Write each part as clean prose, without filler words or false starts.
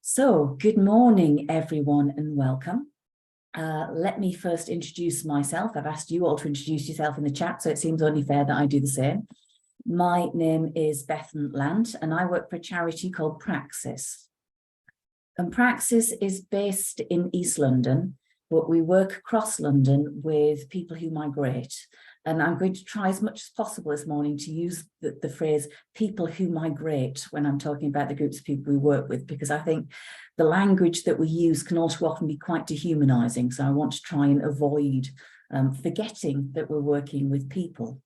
So, good morning, everyone, and welcome. Let me first introduce myself. I've asked you all to introduce yourself in the chat, so it seems only fair that I do the same. My name is Bethan, Lant, and I work for a charity called Praxis. And Praxis is based in East London, but we work across London with people who migrate. And I'm going to try as much as possible this morning to use the phrase people who migrate when I'm talking about the groups of people we work with, because I think the language that we use can also often be quite dehumanizing. So I want to try and avoid forgetting that we're working with people.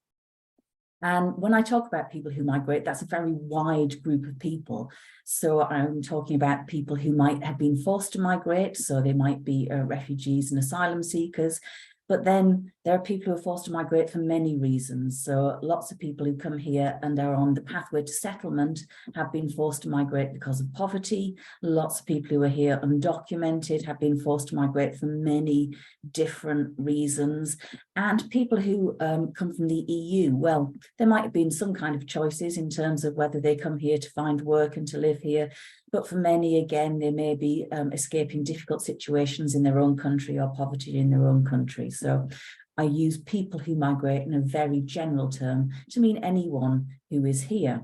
And when I talk about people who migrate, that's a very wide group of people. So I'm talking about people who might have been forced to migrate. So they might be refugees and asylum seekers. But then there are people who are forced to migrate for many reasons. So lots of people who come here and are on the pathway to settlement have been forced to migrate because of poverty. Lots of people who are here undocumented have been forced to migrate for many different reasons. And people who come from the EU, well, there might have been some kind of choices in terms of whether they come here to find work and to live here. But for many, again, they may be escaping difficult situations in their own country or poverty in their own country. So I use people who migrate in a very general term to mean anyone who is here.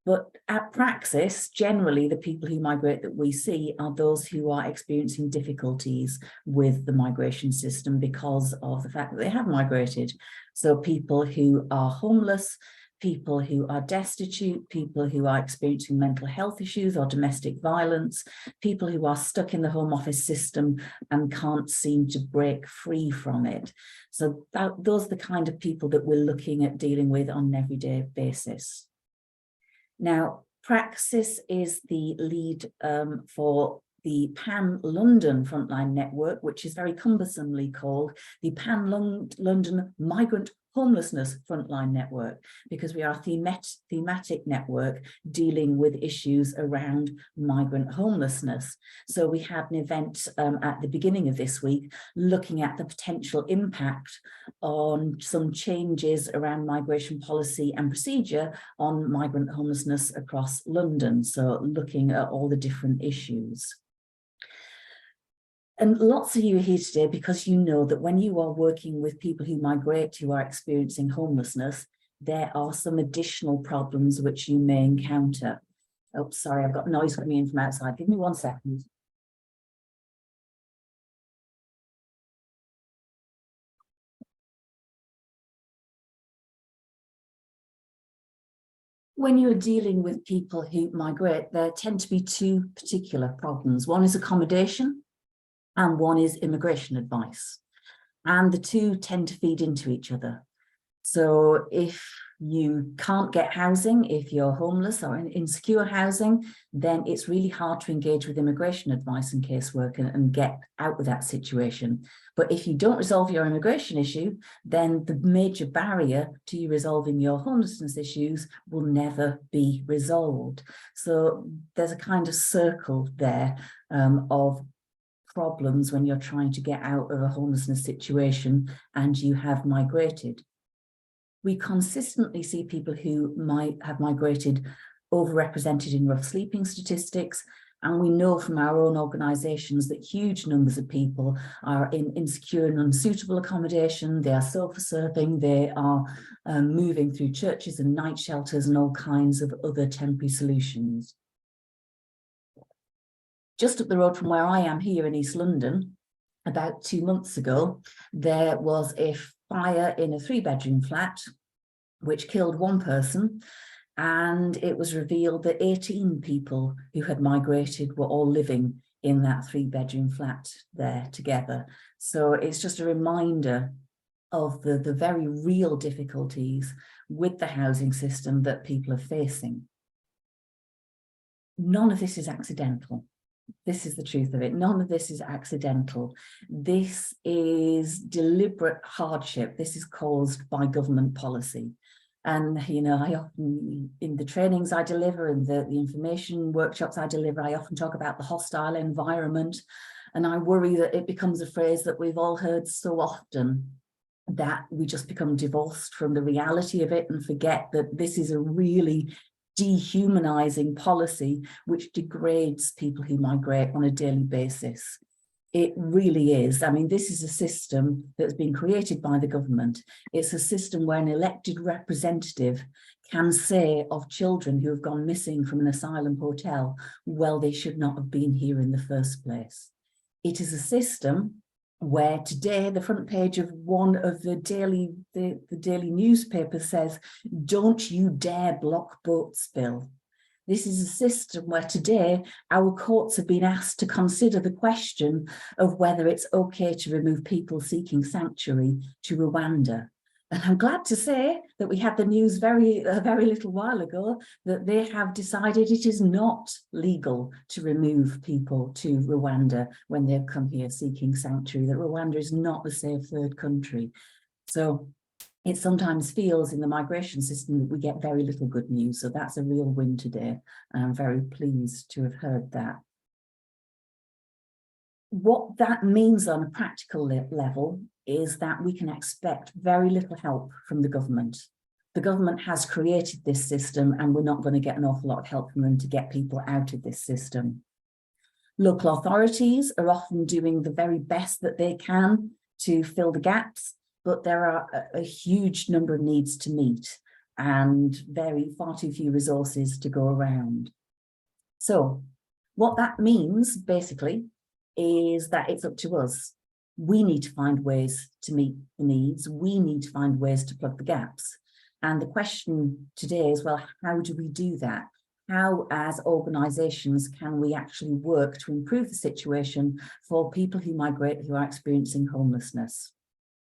But at Praxis, generally, the people who migrate that we see are those who are experiencing difficulties with the migration system because of the fact that they have migrated. So people who are homeless, people who are destitute, people who are experiencing mental health issues or domestic violence, people who are stuck in the Home Office system and can't seem to break free from it. So those are the kind of people that we're looking at dealing with on an everyday basis. Now, Praxis is the lead for the Pan-London Frontline network, which is very cumbersomely called the Pan-London Migrant Homelessness Frontline network, because we are a thematic network dealing with issues around migrant homelessness. So we had an event at the beginning of this week looking at the potential impact on some changes around migration policy and procedure on migrant homelessness across London. So looking at all the different issues. And lots of you are here today because you know that when you are working with people who migrate, who are experiencing homelessness, there are some additional problems which you may encounter. Oh, sorry, I've got noise coming in from outside. Give me 1 second. When you're dealing with people who migrate, there tend to be two particular problems. One is accommodation, and one is immigration advice. And the two tend to feed into each other. So if you can't get housing, if you're homeless or in insecure housing, then it's really hard to engage with immigration advice and casework and get out of that situation. But if you don't resolve your immigration issue, then the major barrier to you resolving your homelessness issues will never be resolved. So there's a kind of circle there of problems when you're trying to get out of a homelessness situation and you have migrated. We consistently see people who might have migrated overrepresented in rough sleeping statistics, and we know from our own organisations that huge numbers of people are in insecure and unsuitable accommodation, they are sofa surfing, they are moving through churches and night shelters and all kinds of other temporary solutions. Just up the road from where I am here in East London, about 2 months ago, there was a fire in a 3-bedroom flat, which killed one person. And it was revealed that 18 people who had migrated were all living in that 3-bedroom flat there together. So it's just a reminder of the very real difficulties with the housing system that people are facing. None of this is accidental. This is the truth of it. None of this is accidental. This is deliberate hardship. This is caused by government policy. And, you know, I often, in the trainings I deliver and the information workshops I deliver, I often talk about the hostile environment. And I worry that it becomes a phrase that we've all heard so often that we just become divorced from the reality of it and forget that this is a really dehumanizing policy which degrades people who migrate on a daily basis. It really is. I mean, this is a system that's been created by the government. It's a system where an elected representative can say of children who have gone missing from an asylum hotel, well, they should not have been here in the first place. It is a system where today the front page of one of the daily newspaper says, "Don't you dare block boat spill." This is a system where today our courts have been asked to consider the question of whether it's okay to remove people seeking sanctuary to Rwanda. And I'm glad to say that we had the news a very little while ago that they have decided it is not legal to remove people to Rwanda when they've come here seeking sanctuary, that Rwanda is not a safe third country. So it sometimes feels in the migration system that we get very little good news. So that's a real win today. And I'm very pleased to have heard that. What that means on a practical level is that we can expect very little help from the government. The government has created this system and we're not going to get an awful lot of help from them to get people out of this system. Local authorities are often doing the very best that they can to fill the gaps, but there are a huge number of needs to meet and far too few resources to go around. So what that means basically is that it's up to us. We need to find ways to meet the needs. We need to find ways to plug the gaps. And the question today is, well, how do we do that? How, as organisations, can we actually work to improve the situation for people who migrate who are experiencing homelessness?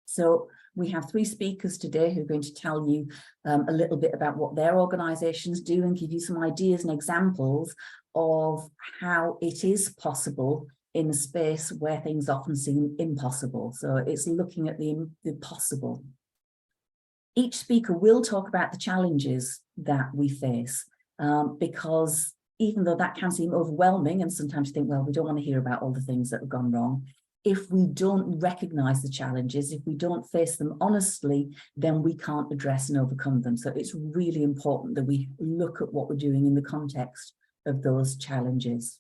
So we have 3 speakers today who are going to tell you a little bit about what their organisations do and give you some ideas and examples of how it is possible in a space where things often seem impossible. So it's looking at the possible. Each speaker will talk about the challenges that we face because even though that can seem overwhelming and sometimes you think, well, we don't want to hear about all the things that have gone wrong. If we don't recognise the challenges, if we don't face them honestly, then we can't address and overcome them. So it's really important that we look at what we're doing in the context of those challenges.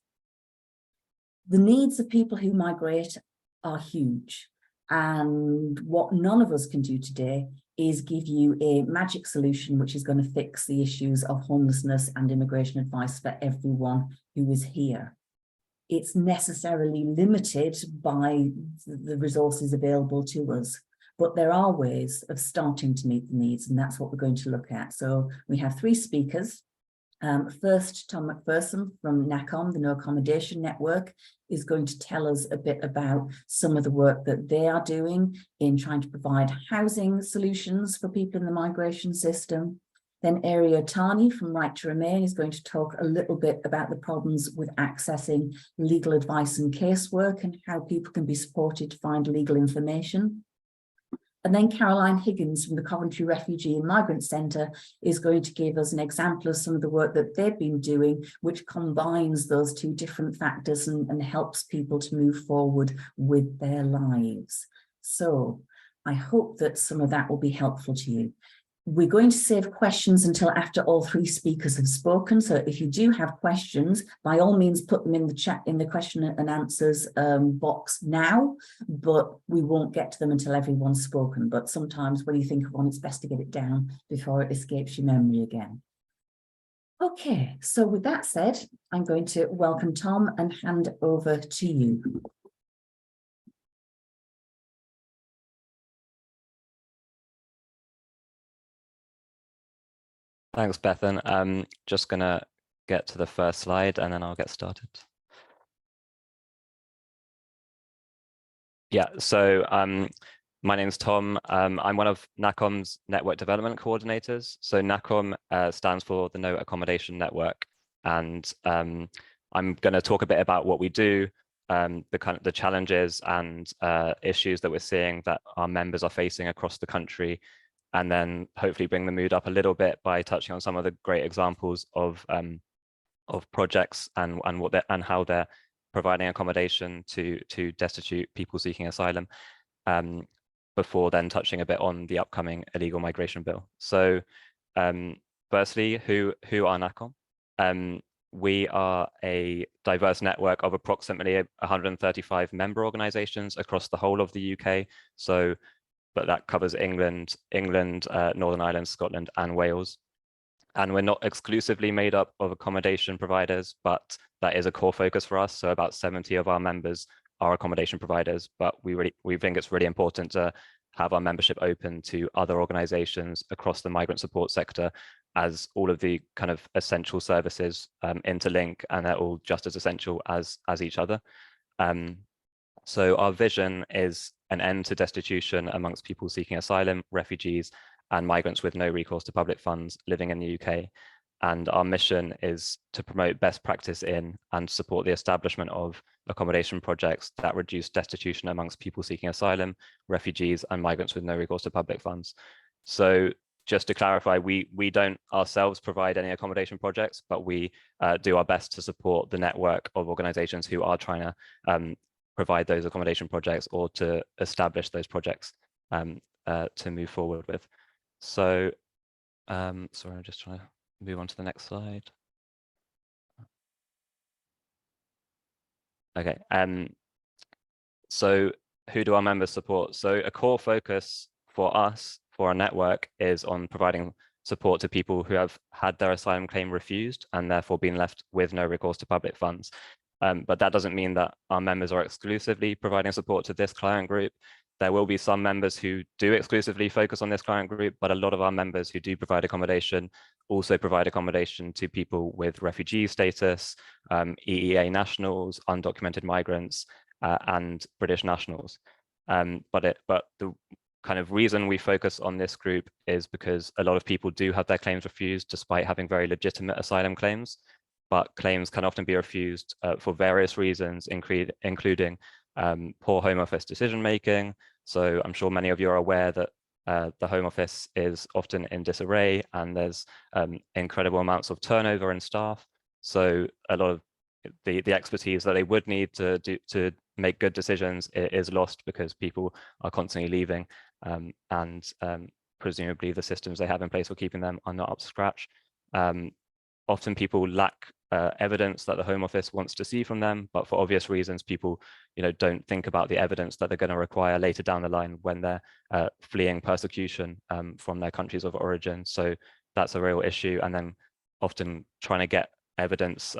The needs of people who migrate are huge. And what none of us can do today is give you a magic solution which is going to fix the issues of homelessness and immigration advice for everyone who is here. It's necessarily limited by the resources available to us, but there are ways of starting to meet the needs, and that's what we're going to look at. So we have 3 speakers. First, Tom MacPherson from NACCOM, the No Accommodation Network, is going to tell us a bit about some of the work that they are doing in trying to provide housing solutions for people in the migration system. Then Eiri Ohtani from Right to Remain is going to talk a little bit about the problems with accessing legal advice and casework and how people can be supported to find legal information. And then Caroline Higgins from the Coventry Refugee and Migrant Centre is going to give us an example of some of the work that they've been doing, which combines those 2 different factors and helps people to move forward with their lives. So I hope that some of that will be helpful to you. We're going to save questions until after all 3 speakers have spoken. So if you do have questions, by all means, put them in the chat, in the question and answers box now, but we won't get to them until everyone's spoken. But sometimes when you think of one, it's best to get it down before it escapes your memory again. Okay, so with that said, I'm going to welcome Tom and hand over to you. Thanks, Bethan. I'm just going to get to the first slide and then I'll get started. Yeah, so my name's Tom. I'm one of NACCOM's network development coordinators. So NACCOM stands for the No Accommodation Network. And I'm going to talk a bit about what we do, the challenges and issues that we're seeing that our members are facing across the country, and then hopefully bring the mood up a little bit by touching on some of the great examples of projects and how they're providing accommodation to destitute people seeking asylum, before then touching a bit on the upcoming illegal migration bill. So firstly, who are NACCOM? We are a diverse network of approximately 135 member organizations across the whole of the UK. So, but that covers England, Northern Ireland, Scotland, and Wales. And we're not exclusively made up of accommodation providers, but that is a core focus for us. So about 70 of our members are accommodation providers, but we think it's really important to have our membership open to other organizations across the migrant support sector, as all of the kind of essential services interlink, and they're all just as essential as each other. So our vision is an end to destitution amongst people seeking asylum, refugees, and migrants with no recourse to public funds living in the UK. And our mission is to promote best practice in and support the establishment of accommodation projects that reduce destitution amongst people seeking asylum, refugees, and migrants with no recourse to public funds. So just to clarify, we don't ourselves provide any accommodation projects, but we do our best to support the network of organizations who are trying to provide those accommodation projects or to establish those projects to move forward with. So, sorry, I'm just trying to move on to the next slide. Okay, so who do our members support? So a core focus for us, for our network, is on providing support to people who have had their asylum claim refused and therefore been left with no recourse to public funds. But that doesn't mean that our members are exclusively providing support to this client group. There will be some members who do exclusively focus on this client group, but a lot of our members who do provide accommodation also provide accommodation to people with refugee status, EEA nationals, undocumented migrants, and British nationals. But the kind of reason we focus on this group is because a lot of people do have their claims refused despite having very legitimate asylum claims, but claims can often be refused for various reasons, including poor Home Office decision making. So I'm sure many of you are aware that the Home Office is often in disarray and there's incredible amounts of turnover in staff. So a lot of the expertise that they would need to make good decisions is lost because people are constantly leaving, and presumably the systems they have in place for keeping them are not up to scratch. Often people lack evidence that the Home Office wants to see from them, but for obvious reasons, people don't think about the evidence that they're going to require later down the line when they're fleeing persecution from their countries of origin. So that's a real issue. And then often trying to get evidence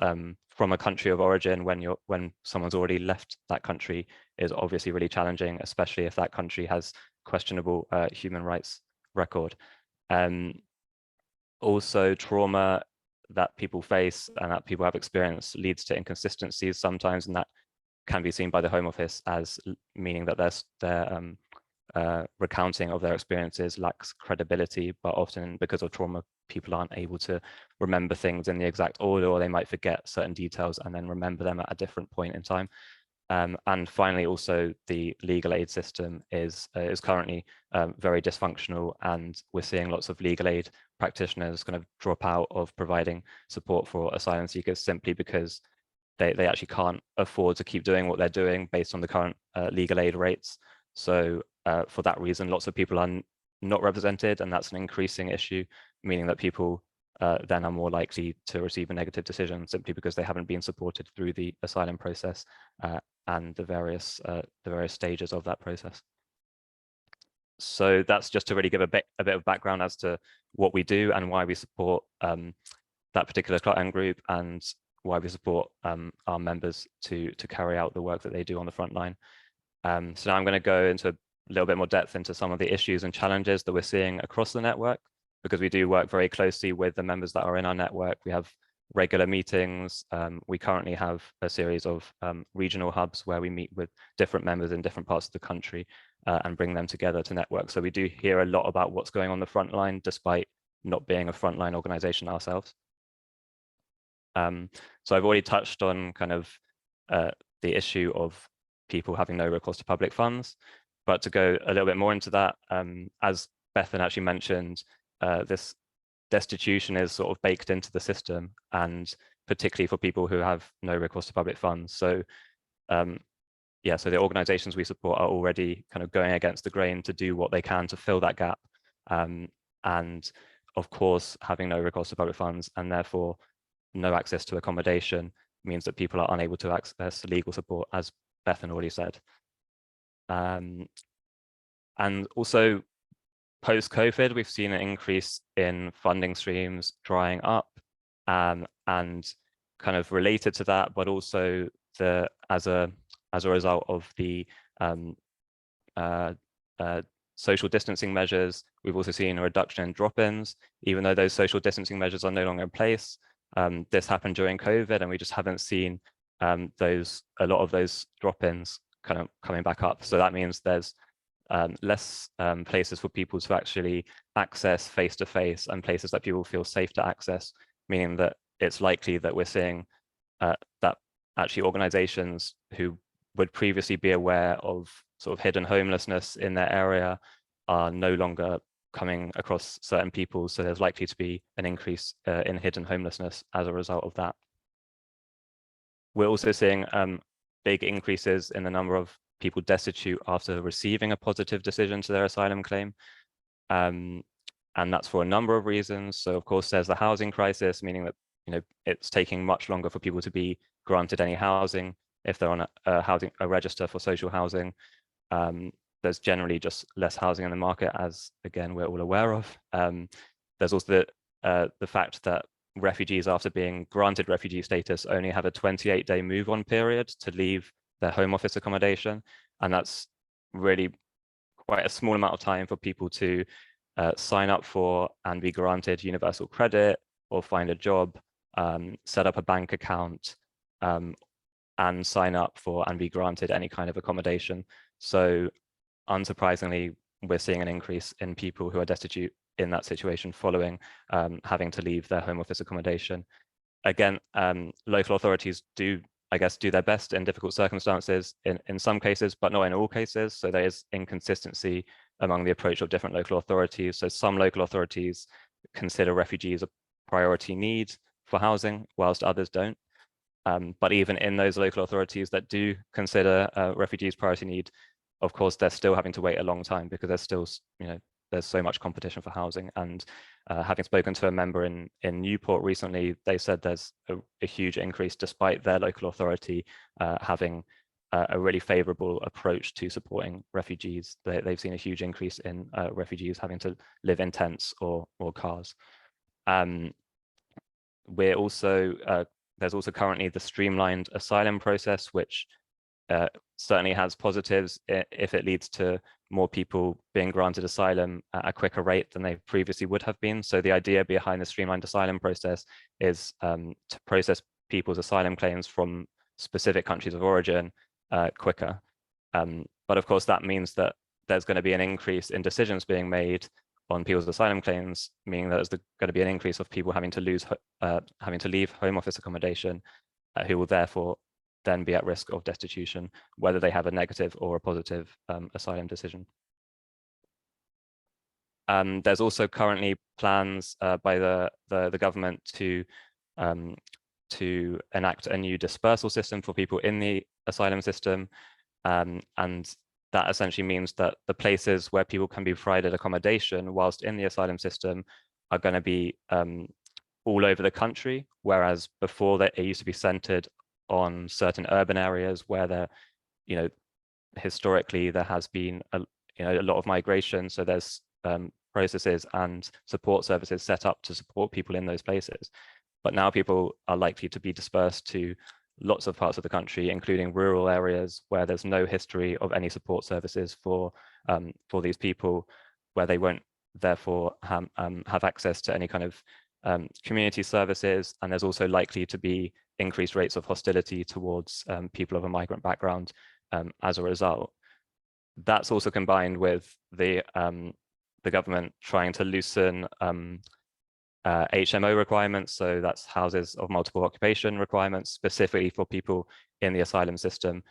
from a country of origin when someone's already left that country is obviously really challenging, especially if that country has questionable human rights record. Also, trauma that people face and that people have experienced leads to inconsistencies sometimes, and that can be seen by the Home Office as meaning that their recounting of their experiences lacks credibility, but often because of trauma, people aren't able to remember things in the exact order, or they might forget certain details and then remember them at a different point in time. And finally, also the legal aid system is currently very dysfunctional, and we're seeing lots of legal aid practitioners kind of drop out of providing support for asylum seekers simply because they actually can't afford to keep doing what they're doing based on the current legal aid rates. So for that reason, lots of people are not represented, and that's an increasing issue, meaning that people then are more likely to receive a negative decision simply because they haven't been supported through the asylum process and the various stages of that process. So that's just to really give a bit of background as to what we do and why we support that particular client group, and why we support our members to carry out the work that they do on the front line. So now I'm going to go into a little bit more depth into some of the issues and challenges that we're seeing across the network, because we do work very closely with the members that are in our network. We have regular meetings. We currently have a series of regional hubs where we meet with different members in different parts of the country and bring them together to network. So we do hear a lot about what's going on the front line, despite not being a frontline organization ourselves. So I've already touched on kind of the issue of people having no recourse to public funds, but to go a little bit more into that, as Bethan actually mentioned, this destitution is sort of baked into the system, and particularly for people who have no recourse to public funds. So yeah, so the organizations we support are already kind of going against the grain to do what they can to fill that gap. And of course, having no recourse to public funds and therefore no access to accommodation means that people are unable to access legal support, as Bethan already said. And also post-COVID, we've seen an increase in funding streams drying up, and kind of related to that, but also as a result of the social distancing measures, we've also seen a reduction in drop-ins, even though those social distancing measures are no longer in place. This happened during COVID, and we just haven't seen a lot of those drop-ins kind of coming back up. So that means there's less places for people to actually access face-to-face, and places that people feel safe to access, meaning that it's likely that we're seeing that actually organizations who would previously be aware of sort of hidden homelessness in their area are no longer coming across certain people. So there's likely to be an increase in hidden homelessness as a result of that. We're also seeing big increases in the number of people destitute after receiving a positive decision to their asylum claim. And that's for a number of reasons. So of course, there's the housing crisis, meaning that it's taking much longer for people to be granted any housing if they're on a register for social housing. There's generally just less housing in the market, as again we're all aware of. There's also the fact that refugees, after being granted refugee status, only have a 28-day move-on period to leave their home office accommodation, and that's really quite a small amount of time for people to sign up for and be granted universal credit, or find a job, set up a bank account, and sign up for and be granted any kind of accommodation. So unsurprisingly, we're seeing an increase in people who are destitute in that situation following having to leave their home office accommodation. Again, local authorities do, I guess, do their best in difficult circumstances in some cases, but not in all cases. So there is inconsistency among the approach of different local authorities. So some local authorities consider refugees a priority need for housing, whilst others don't. But even in those local authorities that do consider refugees priority need, of course, they're still having to wait a long time because there's still, there's so much competition for housing. And having spoken to a member in Newport recently, they said there's a huge increase despite their local authority having a really favorable approach to supporting refugees. They've seen a huge increase in refugees having to live in tents or cars. We're also, there's also currently the streamlined asylum process, which certainly has positives if it leads to more people being granted asylum at a quicker rate than they previously would have been. So the idea behind the streamlined asylum process is to process people's asylum claims from specific countries of origin quicker. But of course, that means that there's going to be an increase in decisions being made on people's asylum claims, meaning that there's going to be an increase of people having to leave home office accommodation, who will therefore then be at risk of destitution, whether they have a negative or a positive asylum decision. There's also currently plans by the government to enact a new dispersal system for people in the asylum system, and that essentially means that the places where people can be provided accommodation whilst in the asylum system are going to be all over the country, whereas before that it used to be centered on certain urban areas where there, historically there has been a lot of migration. So there's processes and support services set up to support people in those places. But now people are likely to be dispersed to lots of parts of the country, including rural areas where there's no history of any support services for these people, where they won't therefore have access to any kind of community services. And there's also likely to be increased rates of hostility towards people of a migrant background as a result. That's also combined with the government trying to loosen HMO requirements. So that's houses of multiple occupation requirements, specifically for people in the asylum system.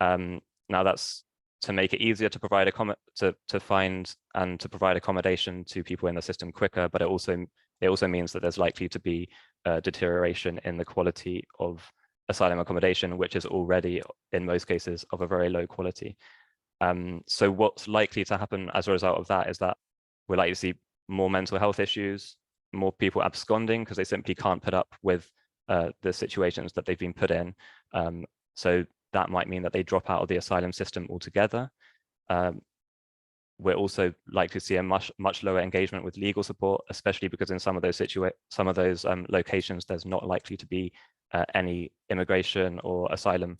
Now that's to make it easier to provide to find and to provide accommodation to people in the system quicker, but it also means that there's likely to be a deterioration in the quality of asylum accommodation, which is already in most cases of a very low quality. So what's likely to happen as a result of that is that we're likely to see more mental health issues, more people absconding because they simply can't put up with the situations that they've been put in. So that might mean that they drop out of the asylum system altogether. We're also likely to see a much lower engagement with legal support, especially because in some of those locations, there's not likely to be any immigration or asylum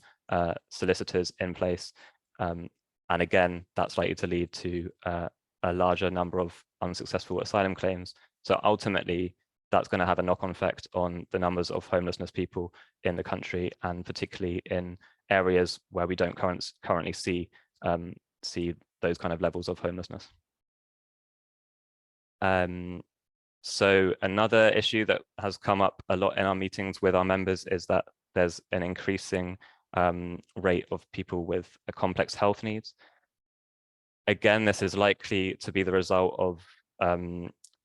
solicitors in place. And again, that's likely to lead to a larger number of unsuccessful asylum claims. So ultimately, that's going to have a knock-on effect on the numbers of homelessness people in the country, and particularly in areas where we don't currently see those kind of levels of homelessness. So another issue that has come up a lot in our meetings with our members is that there's an increasing rate of people with complex health needs. Again, this is likely to be the result of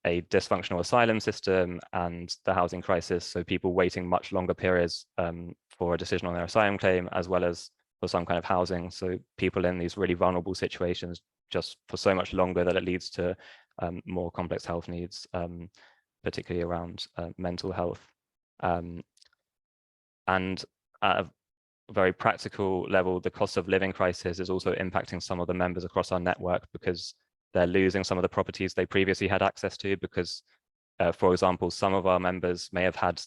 a dysfunctional asylum system and the housing crisis, so people waiting much longer periods for a decision on their asylum claim, as well as for some kind of housing. So people in these really vulnerable situations just for so much longer that it leads to more complex health needs, particularly around mental health. And at a very practical level, the cost of living crisis is also impacting some of the members across our network, because they're losing some of the properties they previously had access to, because, for example, some of our members may have had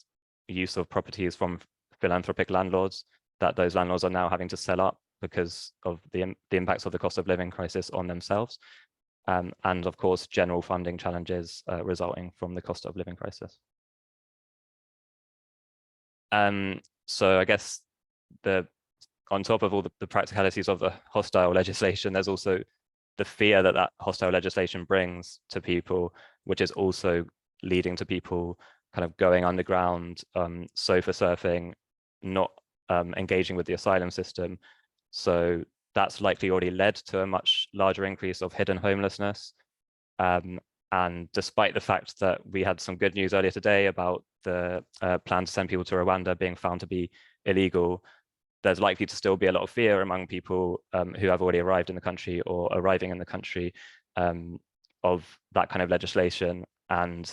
use of properties from philanthropic landlords that those landlords are now having to sell up because of the impacts of the cost of living crisis on themselves. And of course, general funding challenges resulting from the cost of living crisis. So I guess on top of all the practicalities of the hostile legislation, there's also the fear that hostile legislation brings to people, which is also leading to people kind of going underground, sofa surfing, not engaging with the asylum system. So that's likely already led to a much larger increase of hidden homelessness. And despite the fact that we had some good news earlier today about the plan to send people to Rwanda being found to be illegal, there's likely to still be a lot of fear among people who have already arrived in the country or arriving in the country of that kind of legislation. And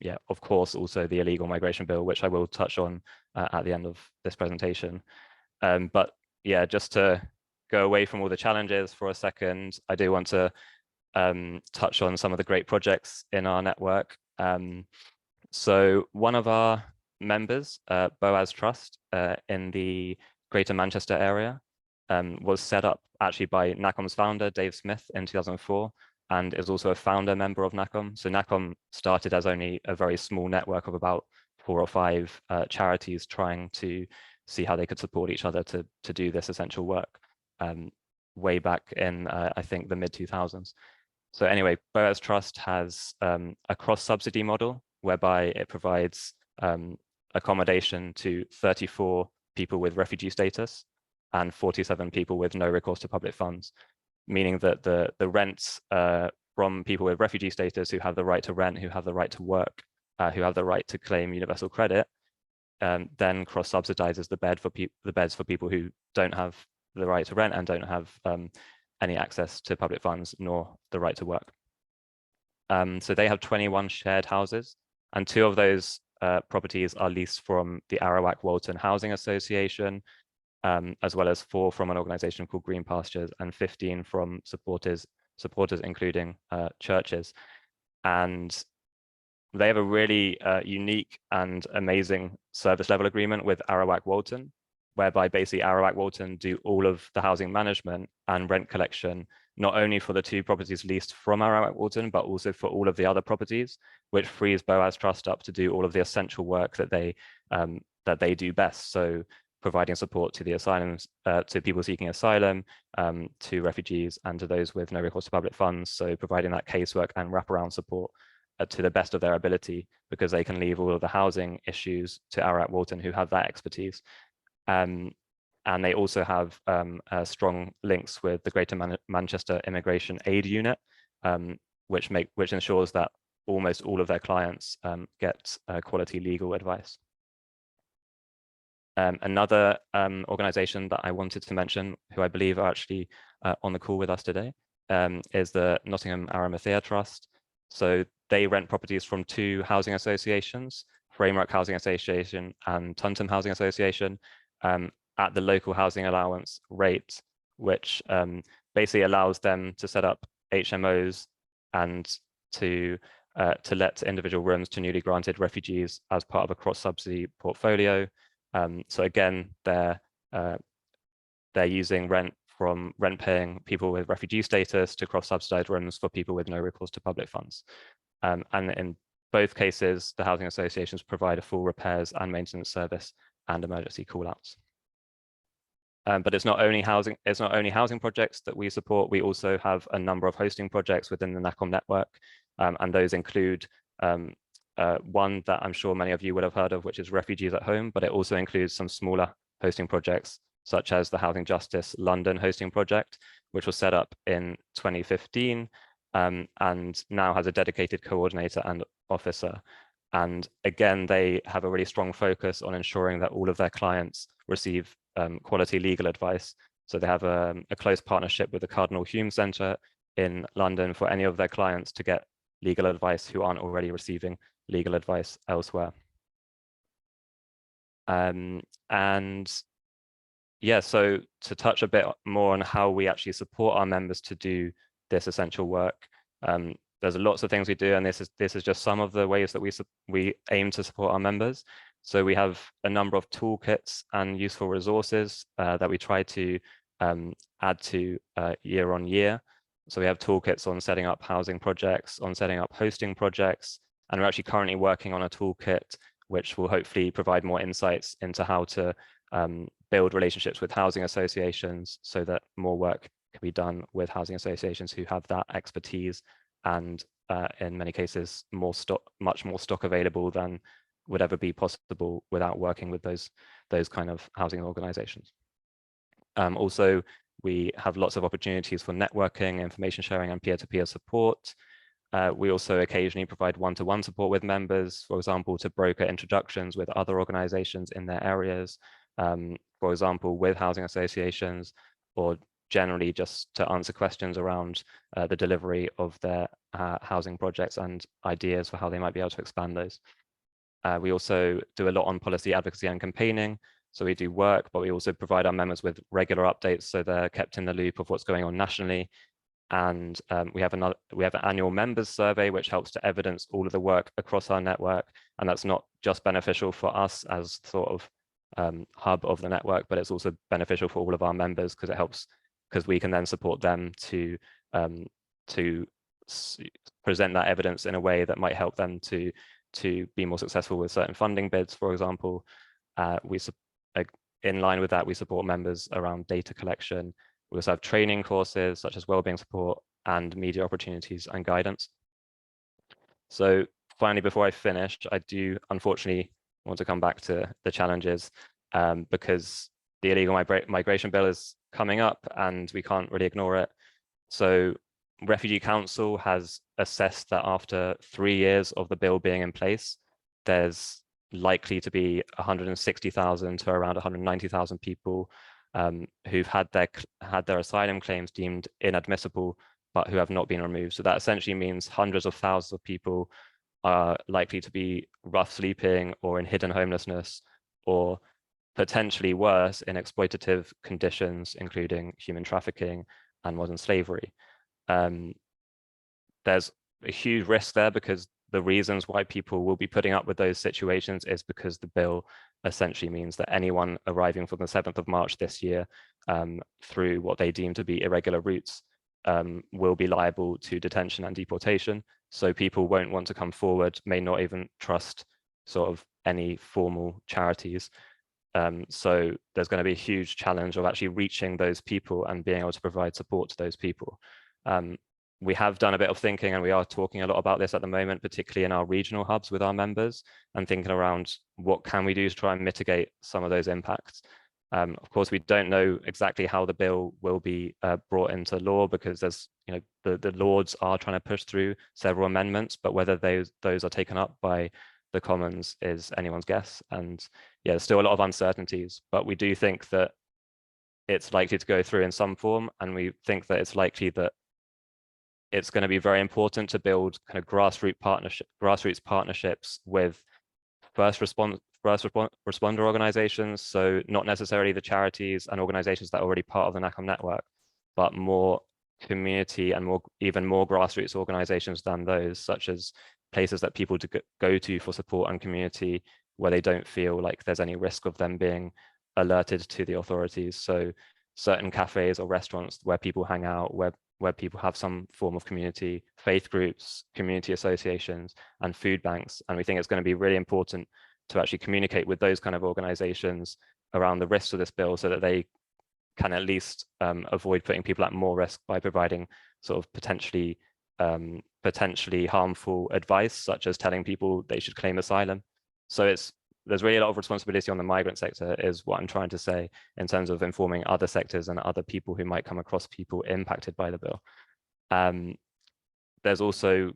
yeah, of course, also the illegal migration bill, which I will touch on at the end of this presentation. But yeah, just to go away from all the challenges for a second, I do want to touch on some of the great projects in our network. So one of our members, Boaz Trust, in the Greater Manchester area, was set up actually by NACCOM's founder, Dave Smith, in 2004, and is also a founder member of NACCOM. So NACCOM started as only a very small network of about 4 or 5 charities trying to see how they could support each other to do this essential work way back in, I think, the mid-2000s. So anyway, Boaz Trust has a cross-subsidy model whereby it provides accommodation to 34 people with refugee status and 47 people with no recourse to public funds, meaning that the rents from people with refugee status who have the right to rent, who have the right to work, who have the right to claim universal credit, then cross-subsidizes the beds for people who don't have the right to rent and don't have any access to public funds nor the right to work. So they have 21 shared houses, and 2 of those properties are leased from the Arawak Walton Housing Association, as well as 4 from an organization called Green Pastures and 15 from supporters including churches. And they have a really unique and amazing service level agreement with Arawak Walton, whereby basically Arawak Walton do all of the housing management and rent collection, not only for the 2 properties leased from Arawak Walton, but also for all of the other properties, which frees Boaz Trust up to do all of the essential work that they do best. So providing support to the asylums, to people seeking asylum, to refugees, and to those with no recourse to public funds. So providing that casework and wraparound support to the best of their ability, because they can leave all of the housing issues to Arawak Walton, who have that expertise. And they also have strong links with the Greater Manchester Immigration Aid Unit, which ensures that almost all of their clients get quality legal advice. Another organization that I wanted to mention, who I believe are actually on the call with us today, is the Nottingham Arimathea Trust. So they rent properties from 2 housing associations, Framework Housing Association and Tuntum Housing Association, at the local housing allowance rate, which basically allows them to set up HMOs and to let individual rooms to newly granted refugees as part of a cross-subsidy portfolio. So again, they're using rent-paying people with refugee status to cross-subsidized rooms for people with no recourse to public funds. And in both cases, the housing associations provide a full repairs and maintenance service and emergency call-outs. But it's not only housing projects that we support. We also have a number of hosting projects within the NACCOM network, and those include one that I'm sure many of you would have heard of, which is Refugees at Home, but it also includes some smaller hosting projects, such as the Housing Justice London hosting project, which was set up in 2015, and now has a dedicated coordinator and officer. And again, they have a really strong focus on ensuring that all of their clients receive quality legal advice. So they have a close partnership with the Cardinal Hume Centre in London for any of their clients to get legal advice who aren't already receiving legal advice elsewhere. And yeah, so to touch a bit more on how we actually support our members to do this essential work, there's lots of things we do, and this is just some of the ways that we aim to support our members. So we have a number of toolkits and useful resources that we try to add to year on year. So we have toolkits on setting up housing projects, on setting up hosting projects, and we're actually currently working on a toolkit which will hopefully provide more insights into how to build relationships with housing associations so that more work can be done with housing associations who have that expertise, and in many cases much more stock available than would ever be possible without working with those kind of housing organizations. Also, we have lots of opportunities for networking, information sharing, and peer-to-peer support. We also occasionally provide one-to-one support with members, for example, to broker introductions with other organizations in their areas, for example, with housing associations, or generally just to answer questions around the delivery of their housing projects and ideas for how they might be able to expand those. We also do a lot on policy advocacy and campaigning. So we do work, but we also provide our members with regular updates so they're kept in the loop of what's going on nationally. And we have an annual members survey, which helps to evidence all of the work across our network. And that's not just beneficial for us as sort of hub of the network, but it's also beneficial for all of our members because it helps, because we can then support them to present that evidence in a way that might help them to be more successful with certain funding bids, for example. In line with that, we support members around data collection. We also have training courses such as wellbeing support and media opportunities and guidance. So finally, before I finish, I do unfortunately want to come back to the challenges because the illegal migration bill is coming up and we can't really ignore it. So Refugee Council has assessed that after 3 years of the bill being in place, there's likely to be 160,000 to around 190,000 people who've had their asylum claims deemed inadmissible, but who have not been removed. So that essentially means hundreds of thousands of people are likely to be rough sleeping or in hidden homelessness, or potentially worse, in exploitative conditions, including human trafficking and modern slavery. There's a huge risk there because the reasons why people will be putting up with those situations is because the bill essentially means that anyone arriving from the 7th of March this year through what they deem to be irregular routes will be liable to detention and deportation. So people won't want to come forward, may not even trust sort of any formal charities. So there's going to be a huge challenge of actually reaching those people and being able to provide support to those people. We have done a bit of thinking, and we are talking a lot about this at the moment, particularly in our regional hubs with our members, and thinking around what can we do to try and mitigate some of those impacts. Of course, we don't know exactly how the bill will be brought into law because there's, the Lords are trying to push through several amendments, but whether those are taken up by the Commons is anyone's guess. And yeah, there's still a lot of uncertainties, but we do think that it's likely to go through in some form, and we think that it's likely that it's going to be very important to build kind of grassroots partnerships with first responder organizations. So not necessarily the charities and organizations that are already part of the NACCOM network, but more community and even more grassroots organizations than those, such as places that people go to for support and community where they don't feel like there's any risk of them being alerted to the authorities. So certain cafes or restaurants where people hang out, where people have some form of community, faith groups, community associations, and food banks. And we think it's going to be really important to actually communicate with those kind of organizations around the risks of this bill so that they can at least avoid putting people at more risk by providing sort of potentially harmful advice, such as telling people they should claim asylum. So there's really a lot of responsibility on the migrant sector, is what I'm trying to say, in terms of informing other sectors and other people who might come across people impacted by the bill. There's also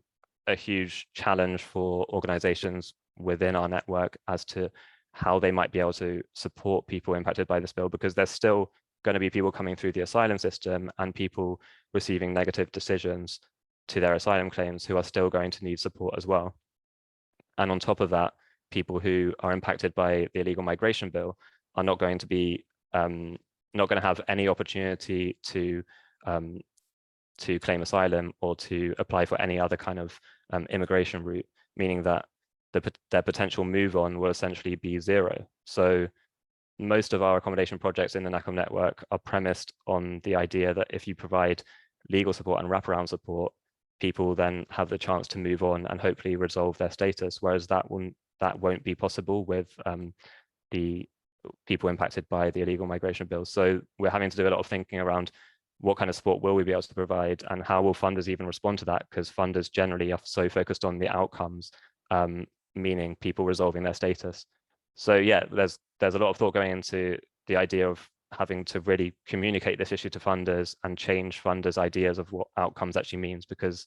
a huge challenge for organizations within our network as to how they might be able to support people impacted by this bill, because there's still going to be people coming through the asylum system and people receiving negative decisions to their asylum claims who are still going to need support as well. And on top of that, people who are impacted by the illegal migration bill are not going to be not going to have any opportunity to claim asylum or to apply for any other kind of immigration route, meaning that their potential move on will essentially be zero. So most of our accommodation projects in the NACCOM network are premised on the idea that if you provide legal support and wraparound support, people then have the chance to move on and hopefully resolve their status, whereas that won't be possible with the people impacted by the illegal migration bill. So we're having to do a lot of thinking around what kind of support will we be able to provide, and how will funders even respond to that, because funders generally are so focused on the outcomes, meaning people resolving their status. So yeah, there's a lot of thought going into the idea of having to really communicate this issue to funders and change funders' ideas of what outcomes actually means, because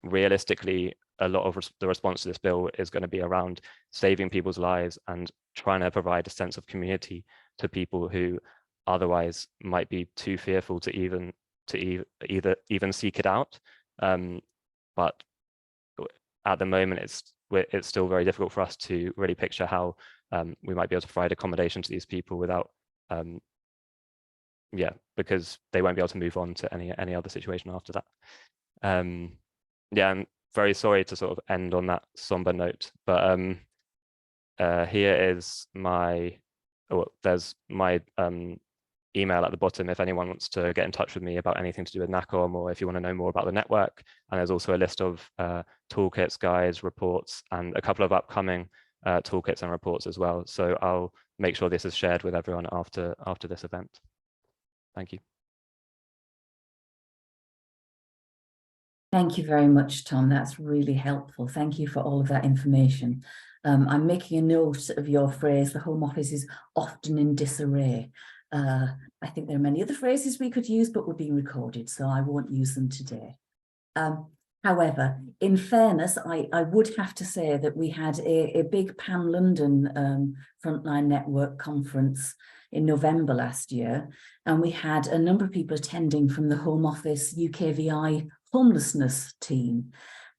realistically, a lot of the response to this bill is going to be around saving people's lives and trying to provide a sense of community to people who otherwise might be too fearful to even seek it out. But at the moment, it's still very difficult for us to really picture how we might be able to provide accommodation to these people without, because they won't be able to move on to any other situation after that. I'm very sorry to sort of end on that somber note, but here is there's my email at the bottom if anyone wants to get in touch with me about anything to do with NACCOM, or if you want to know more about the network. And there's also a list of toolkits, guides, reports, and a couple of upcoming toolkits and reports as well. So I'll make sure this is shared with everyone after this event. Thank you. Thank you very much, Tom. That's really helpful. Thank you for all of that information. I'm making a note of your phrase, the Home Office is often in disarray. I think there are many other phrases we could use, but we're being recorded, so I won't use them today. However, in fairness, I would have to say that we had a big Pan London Frontline Network conference in November last year, and we had a number of people attending from the Home Office UKVI homelessness team,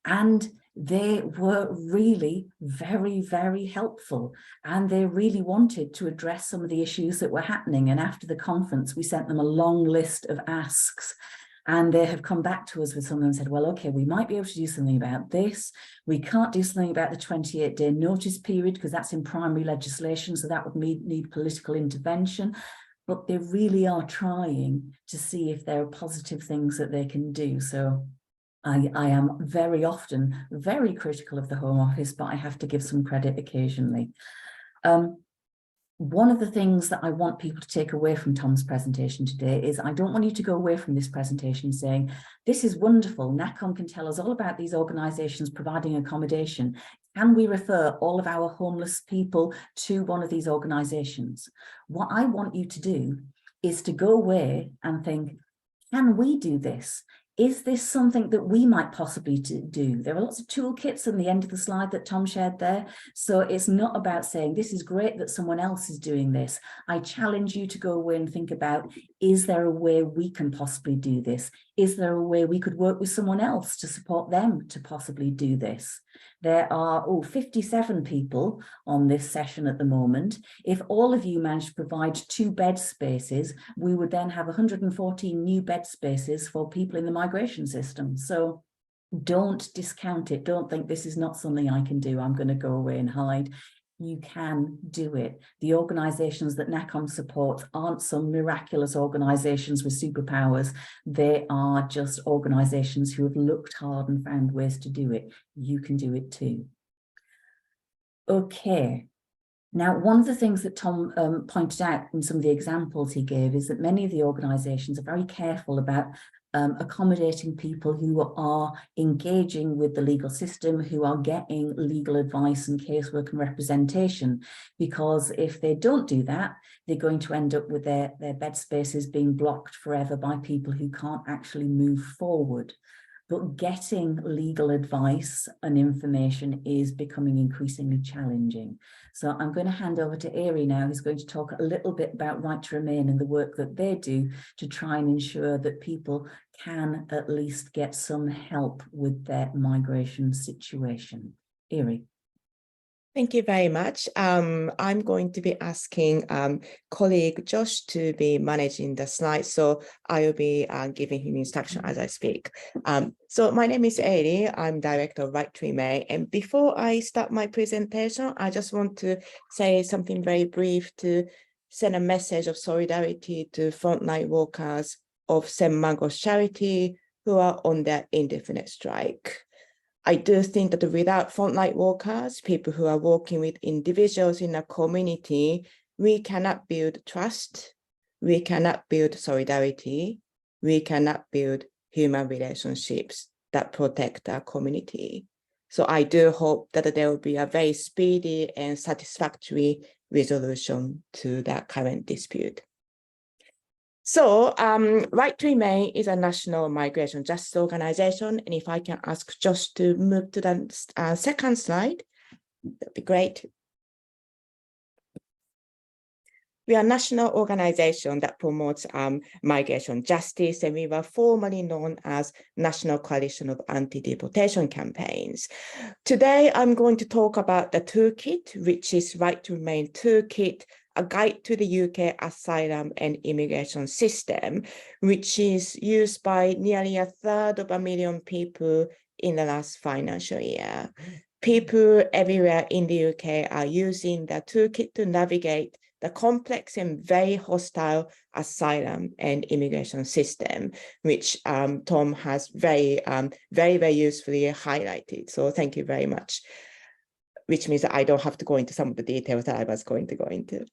and they were really very, very helpful, and they really wanted to address some of the issues that were happening. And after the conference, we sent them a long list of asks, and they have come back to us with something and said, well, okay, we might be able to do something about this. We can't do something about the 28-day notice period because that's in primary legislation, so that would need political intervention. But they really are trying to see if there are positive things that they can do. So I am very often very critical of the Home Office, but I have to give some credit occasionally. One of the things that I want people to take away from Tom's presentation today is I don't want you to go away from this presentation saying, this is wonderful, NACCOM can tell us all about these organisations providing accommodation. Can we refer all of our homeless people to one of these organisations? What I want you to do is to go away and think, can we do this? is this something that we might possibly do? There are lots of toolkits on the end of the slide that Tom shared there. So it's not about saying, this is great that someone else is doing this. I challenge you to go away and think about, is there a way we can possibly do this? Is there a way we could work with someone else to support them to possibly do this? There are 57 people on this session at the moment. If all of you managed to provide 2 bed spaces, we would then have 114 new bed spaces for people in the migration system. So don't discount it. Don't think this is not something I can do. I'm going to go away and hide. You can do it. The organizations that NACCOM supports aren't some miraculous organizations with superpowers. They are just organizations who have looked hard and found ways to do it. You can do it too. Okay. Now, one of the things that Tom pointed out in some of the examples he gave is that many of the organizations are very careful about accommodating people who are engaging with the legal system, who are getting legal advice and casework and representation, because if they don't do that, they're going to end up with their bed spaces being blocked forever by people who can't actually move forward. But getting legal advice and information is becoming increasingly challenging. So I'm going to hand over to Eiri now, who's going to talk a little bit about Right to Remain and the work that they do to try and ensure that people can at least get some help with their migration situation. Eiri. Thank you very much. I'm going to be asking colleague Josh to be managing the slides, so I will be giving him instruction as I speak. So my name is Eiri. I'm Director of Right to Remain. And before I start my presentation, I just want to say something very brief to send a message of solidarity to frontline workers of St. Margaret's Charity who are on their indefinite strike. I do think that without frontline workers, people who are working with individuals in a community, we cannot build trust, we cannot build solidarity, we cannot build human relationships that protect our community. So I do hope that there will be a very speedy and satisfactory resolution to the current dispute. So Right to Remain is a national migration justice organization. And if I can ask Josh to move to the second slide, that'd be great. We are a national organization that promotes migration justice, and we were formerly known as National Coalition of Anti-Deportation Campaigns. Today, I'm going to talk about the toolkit, which is Right to Remain Toolkit, a guide to the UK asylum and immigration system, which is used by nearly 1/3 people in the last financial year. People everywhere in the UK are using the toolkit to navigate the complex and very hostile asylum and immigration system, which Tom has very usefully highlighted. So thank you very much, which means that I don't have to go into some of the details that I was going to go into.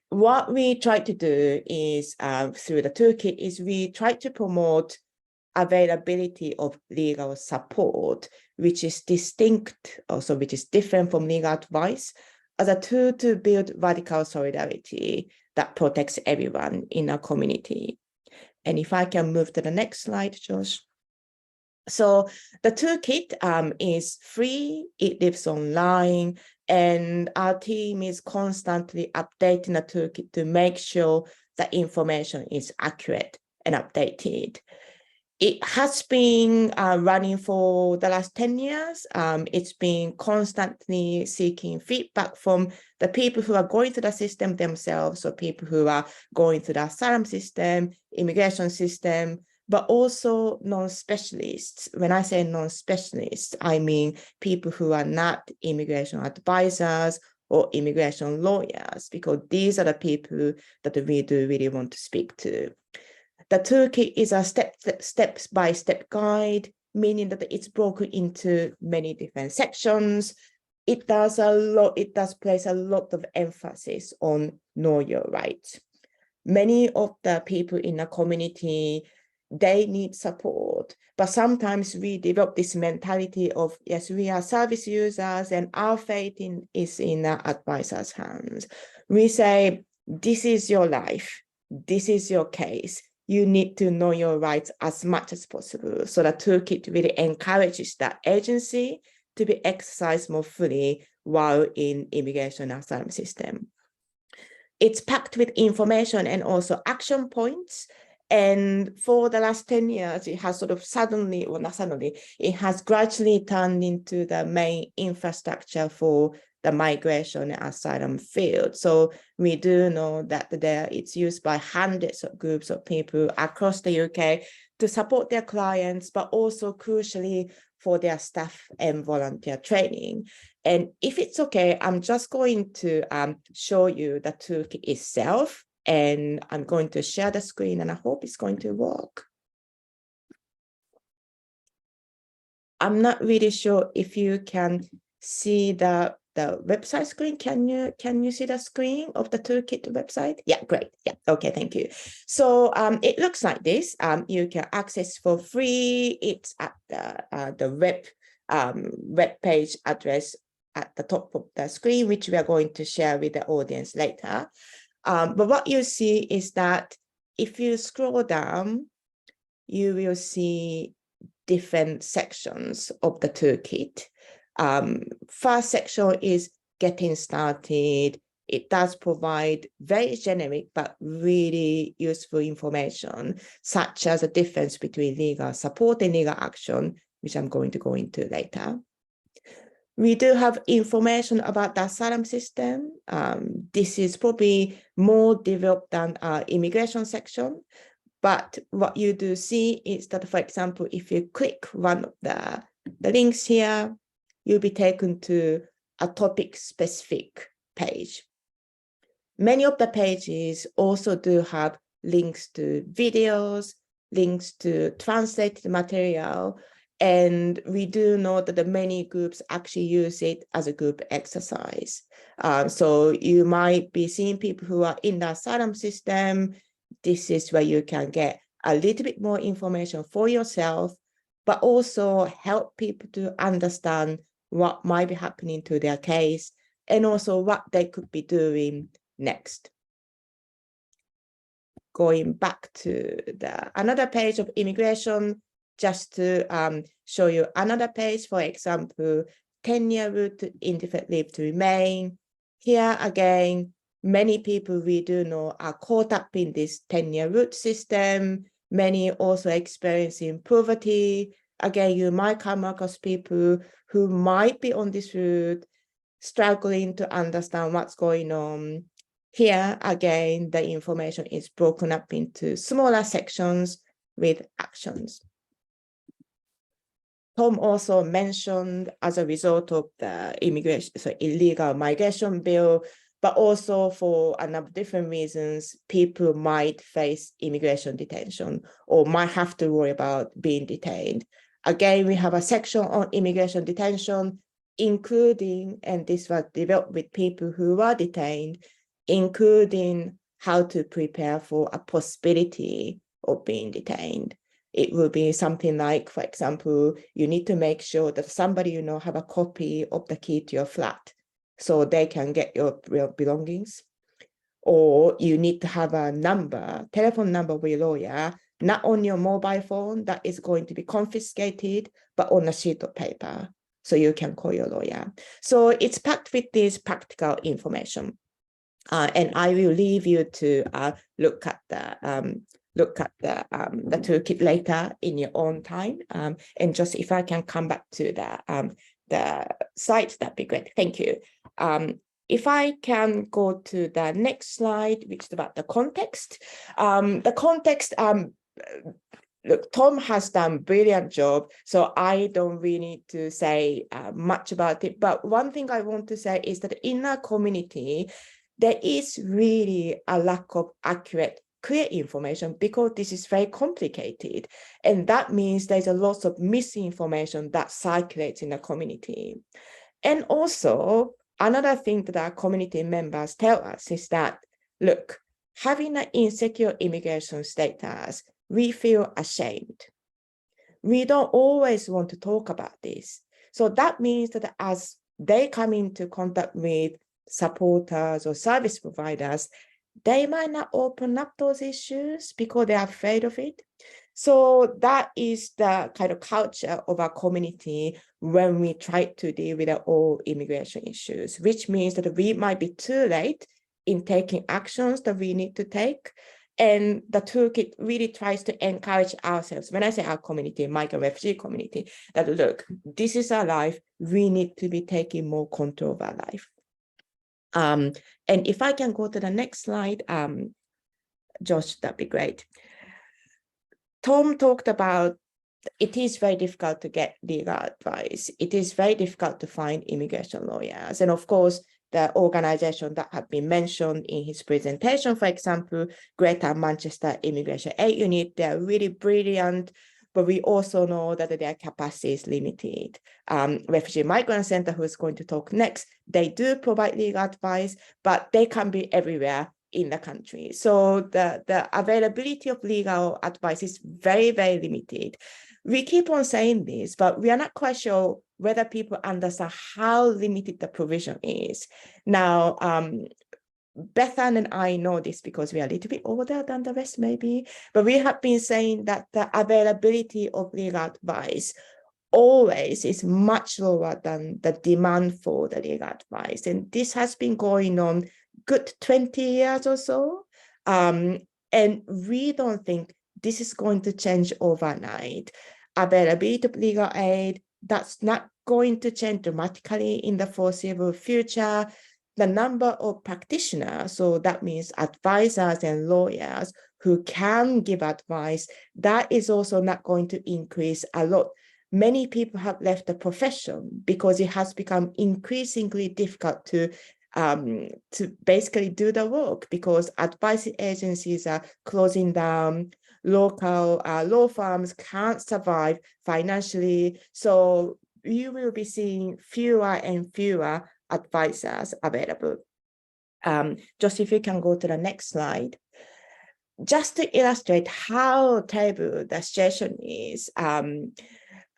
What we try to do is, through the toolkit, is we try to promote availability of legal support, which is distinct, also which is different from legal advice, as a tool to build radical solidarity that protects everyone in our community. And if I can move to the next slide, Josh. So the toolkit is free, it lives online, and our team is constantly updating the toolkit to make sure that information is accurate and updated. It has been running for the last 10 years. It's been constantly seeking feedback from the people who are going through the system themselves, or people who are going through the asylum system, immigration system, but also non-specialists. When I say non-specialists, I mean people who are not immigration advisors or immigration lawyers, because these are the people that we do really want to speak to. The toolkit is a step-by-step guide, meaning that it's broken into many different sections. It does place a lot of emphasis on know your rights. Many of the people in the community, they need support, but sometimes we develop this mentality of, yes, we are service users and our fate is in the advisor's hands. We say, this is your life, this is your case, you need to know your rights as much as possible. So the toolkit really encourages that agency to be exercised more fully while in immigration and asylum system. It's packed with information and also action points. And for the last 10 years, it has sort of suddenly, well, not suddenly, it has gradually turned into the main infrastructure for the migration and asylum field. So we do know that it's used by hundreds of groups of people across the UK to support their clients, but also crucially for their staff and volunteer training. And if it's okay, I'm just going to show you the toolkit itself, and I'm going to share the screen, and I hope it's going to work. I'm not really sure if you can see the website screen. Can you see the screen of the toolkit website? Yeah, great. Yeah, okay, thank you. So it looks like this. You can access for free. It's at the web page address at the top of the screen, which we are going to share with the audience later. But what you see is that if you scroll down, you will see different sections of the toolkit. First section is getting started. It does provide very generic but really useful information, such as the difference between legal support and legal action, which I'm going to go into later. We do have information about the asylum system. This is probably more developed than our immigration section. But what you do see is that, for example, if you click one of the links here, you'll be taken to a topic-specific page. Many of the pages also do have links to videos, links to translated material, and we do know that the many groups actually use it as a group exercise. So you might be seeing people who are in the asylum system. This is where you can get a little bit more information for yourself, but also help people to understand what might be happening to their case and also what they could be doing next. Going back to another page of immigration, just to show you another page, for example, 10-year route to indefinite leave to remain. Here again, many people we do know are caught up in this 10-year route system. Many also experiencing poverty. Again, you might come across people who might be on this route, struggling to understand what's going on. Here again, the information is broken up into smaller sections with actions. Tom also mentioned, as a result of the illegal migration bill, but also for a number of different reasons, people might face immigration detention or might have to worry about being detained. Again, we have a section on immigration detention, including, and this was developed with people who were detained, including how to prepare for a possibility of being detained. It will be something like, for example, you need to make sure that somebody you know have a copy of the key to your flat so they can get your belongings. Or you need to have a telephone number with your lawyer, not on your mobile phone that is going to be confiscated, but on a sheet of paper, so you can call your lawyer. So it's packed with this practical information. And I will leave you to look at the toolkit later in your own time. And just if I can come back to the site, that'd be great. Thank you. If I can go to the next slide, which is about the context. Look, Tom has done a brilliant job, so I don't really need to say much about it. But one thing I want to say is that in our community, there is really a lack of accurate, clear information because this is very complicated. And that means there's a lot of misinformation that circulates in the community. And also, another thing that our community members tell us is that, look, having an insecure immigration status, we feel ashamed. We don't always want to talk about this. So that means that as they come into contact with supporters or service providers, they might not open up those issues because they're afraid of it. So that is the kind of culture of our community when we try to deal with all immigration issues, which means that we might be too late in taking actions that we need to take. And the toolkit really tries to encourage ourselves. When I say our community, migrant refugee community, that look, this is our life. We need to be taking more control of our life. And if I can go to the next slide, Josh, that'd be great. Tom talked about it is very difficult to get legal advice. It is very difficult to find immigration lawyers. And of course, the organization that have been mentioned in his presentation, for example, Greater Manchester Immigration Aid Unit, they're really brilliant, but we also know that their capacity is limited. Refugee Migrant Center, who's going to talk next, they do provide legal advice, but they can be everywhere in the country. So the availability of legal advice is very, very limited. We keep on saying this, but we are not quite sure whether people understand how limited the provision is. Now, Bethan and I know this because we are a little bit older than the rest maybe, but we have been saying that the availability of legal advice always is much lower than the demand for the legal advice. And this has been going on good 20 years or so. And we don't think this is going to change overnight. Availability of legal aid, that's not going to change dramatically in the foreseeable future. The number of practitioners, so that means advisors and lawyers who can give advice, that is also not going to increase a lot. Many people have left the profession because it has become increasingly difficult to basically do the work because advice agencies are closing down, local law firms can't survive financially. So you will be seeing fewer and fewer advisors available. Just if you can go to the next slide. Just to illustrate how terrible the situation is,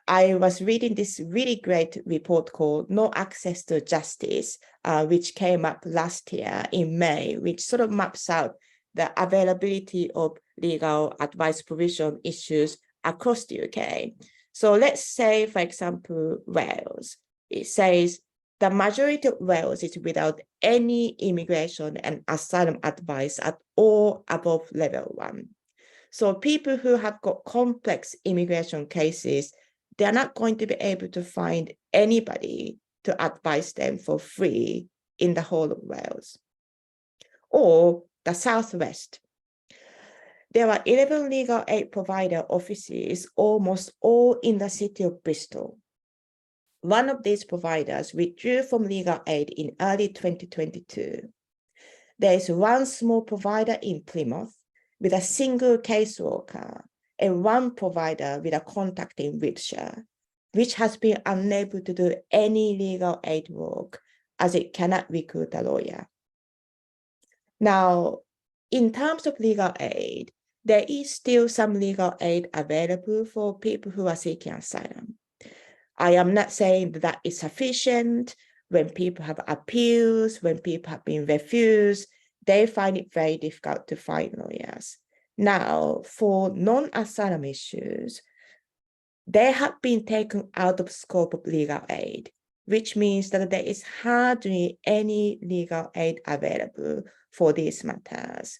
I was reading this really great report called No Access to Justice, which came up last year in May, which sort of maps out the availability of legal advice provision issues across the UK. So let's say, for example, Wales. It says the majority of Wales is without any immigration and asylum advice at all above level 1. So people who have got complex immigration cases, they're not going to be able to find anybody to advise them for free in the whole of Wales. Or the Southwest. There are 11 legal aid provider offices, almost all in the city of Bristol. One of these providers withdrew from legal aid in early 2022. There is one small provider in Plymouth with a single caseworker and one provider with a contact in Wiltshire, which has been unable to do any legal aid work as it cannot recruit a lawyer. Now, in terms of legal aid, there is still some legal aid available for people who are seeking asylum. I am not saying that that is sufficient. When people have appeals, when people have been refused, they find it very difficult to find lawyers. Now, for non-asylum issues, they have been taken out of scope of legal aid, which means that there is hardly any legal aid available for these matters.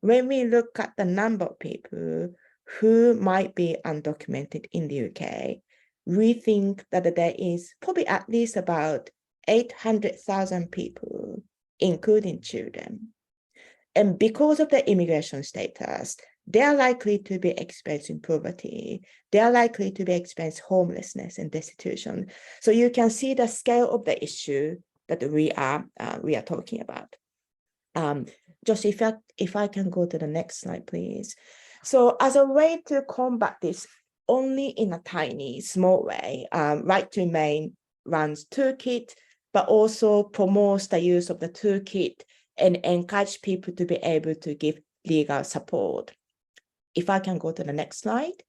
When we look at the number of people who might be undocumented in the UK, we think that there is probably at least about 800,000 people, including children. And because of the immigration status, they are likely to be experiencing poverty. They are likely to be experiencing homelessness and destitution. So you can see the scale of the issue that we are talking about. Josh, if I can go to the next slide, please. So as a way to combat this only in a tiny, small way, Right to Remain runs toolkit, but also promotes the use of the toolkit and encourage people to be able to give legal support. If I can go to the next slide.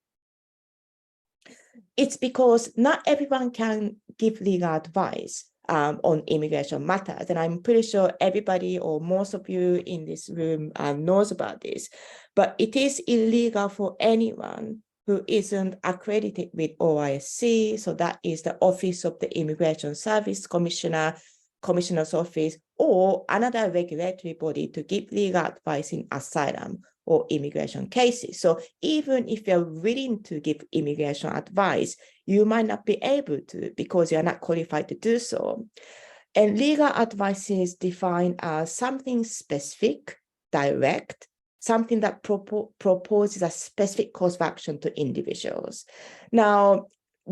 It's because not everyone can give legal advice. on immigration matters. And I'm pretty sure everybody or most of you in this room knows about this, but it is illegal for anyone who isn't accredited with OISC, so that is the Office of the Immigration Service Commissioner, Commissioner's Office, or another regulatory body to give legal advice in asylum or immigration cases. So even if you're willing to give immigration advice, you might not be able to because you're not qualified to do so. And legal advice is defined as something specific, direct, something that proposes a specific course of action to individuals. Now,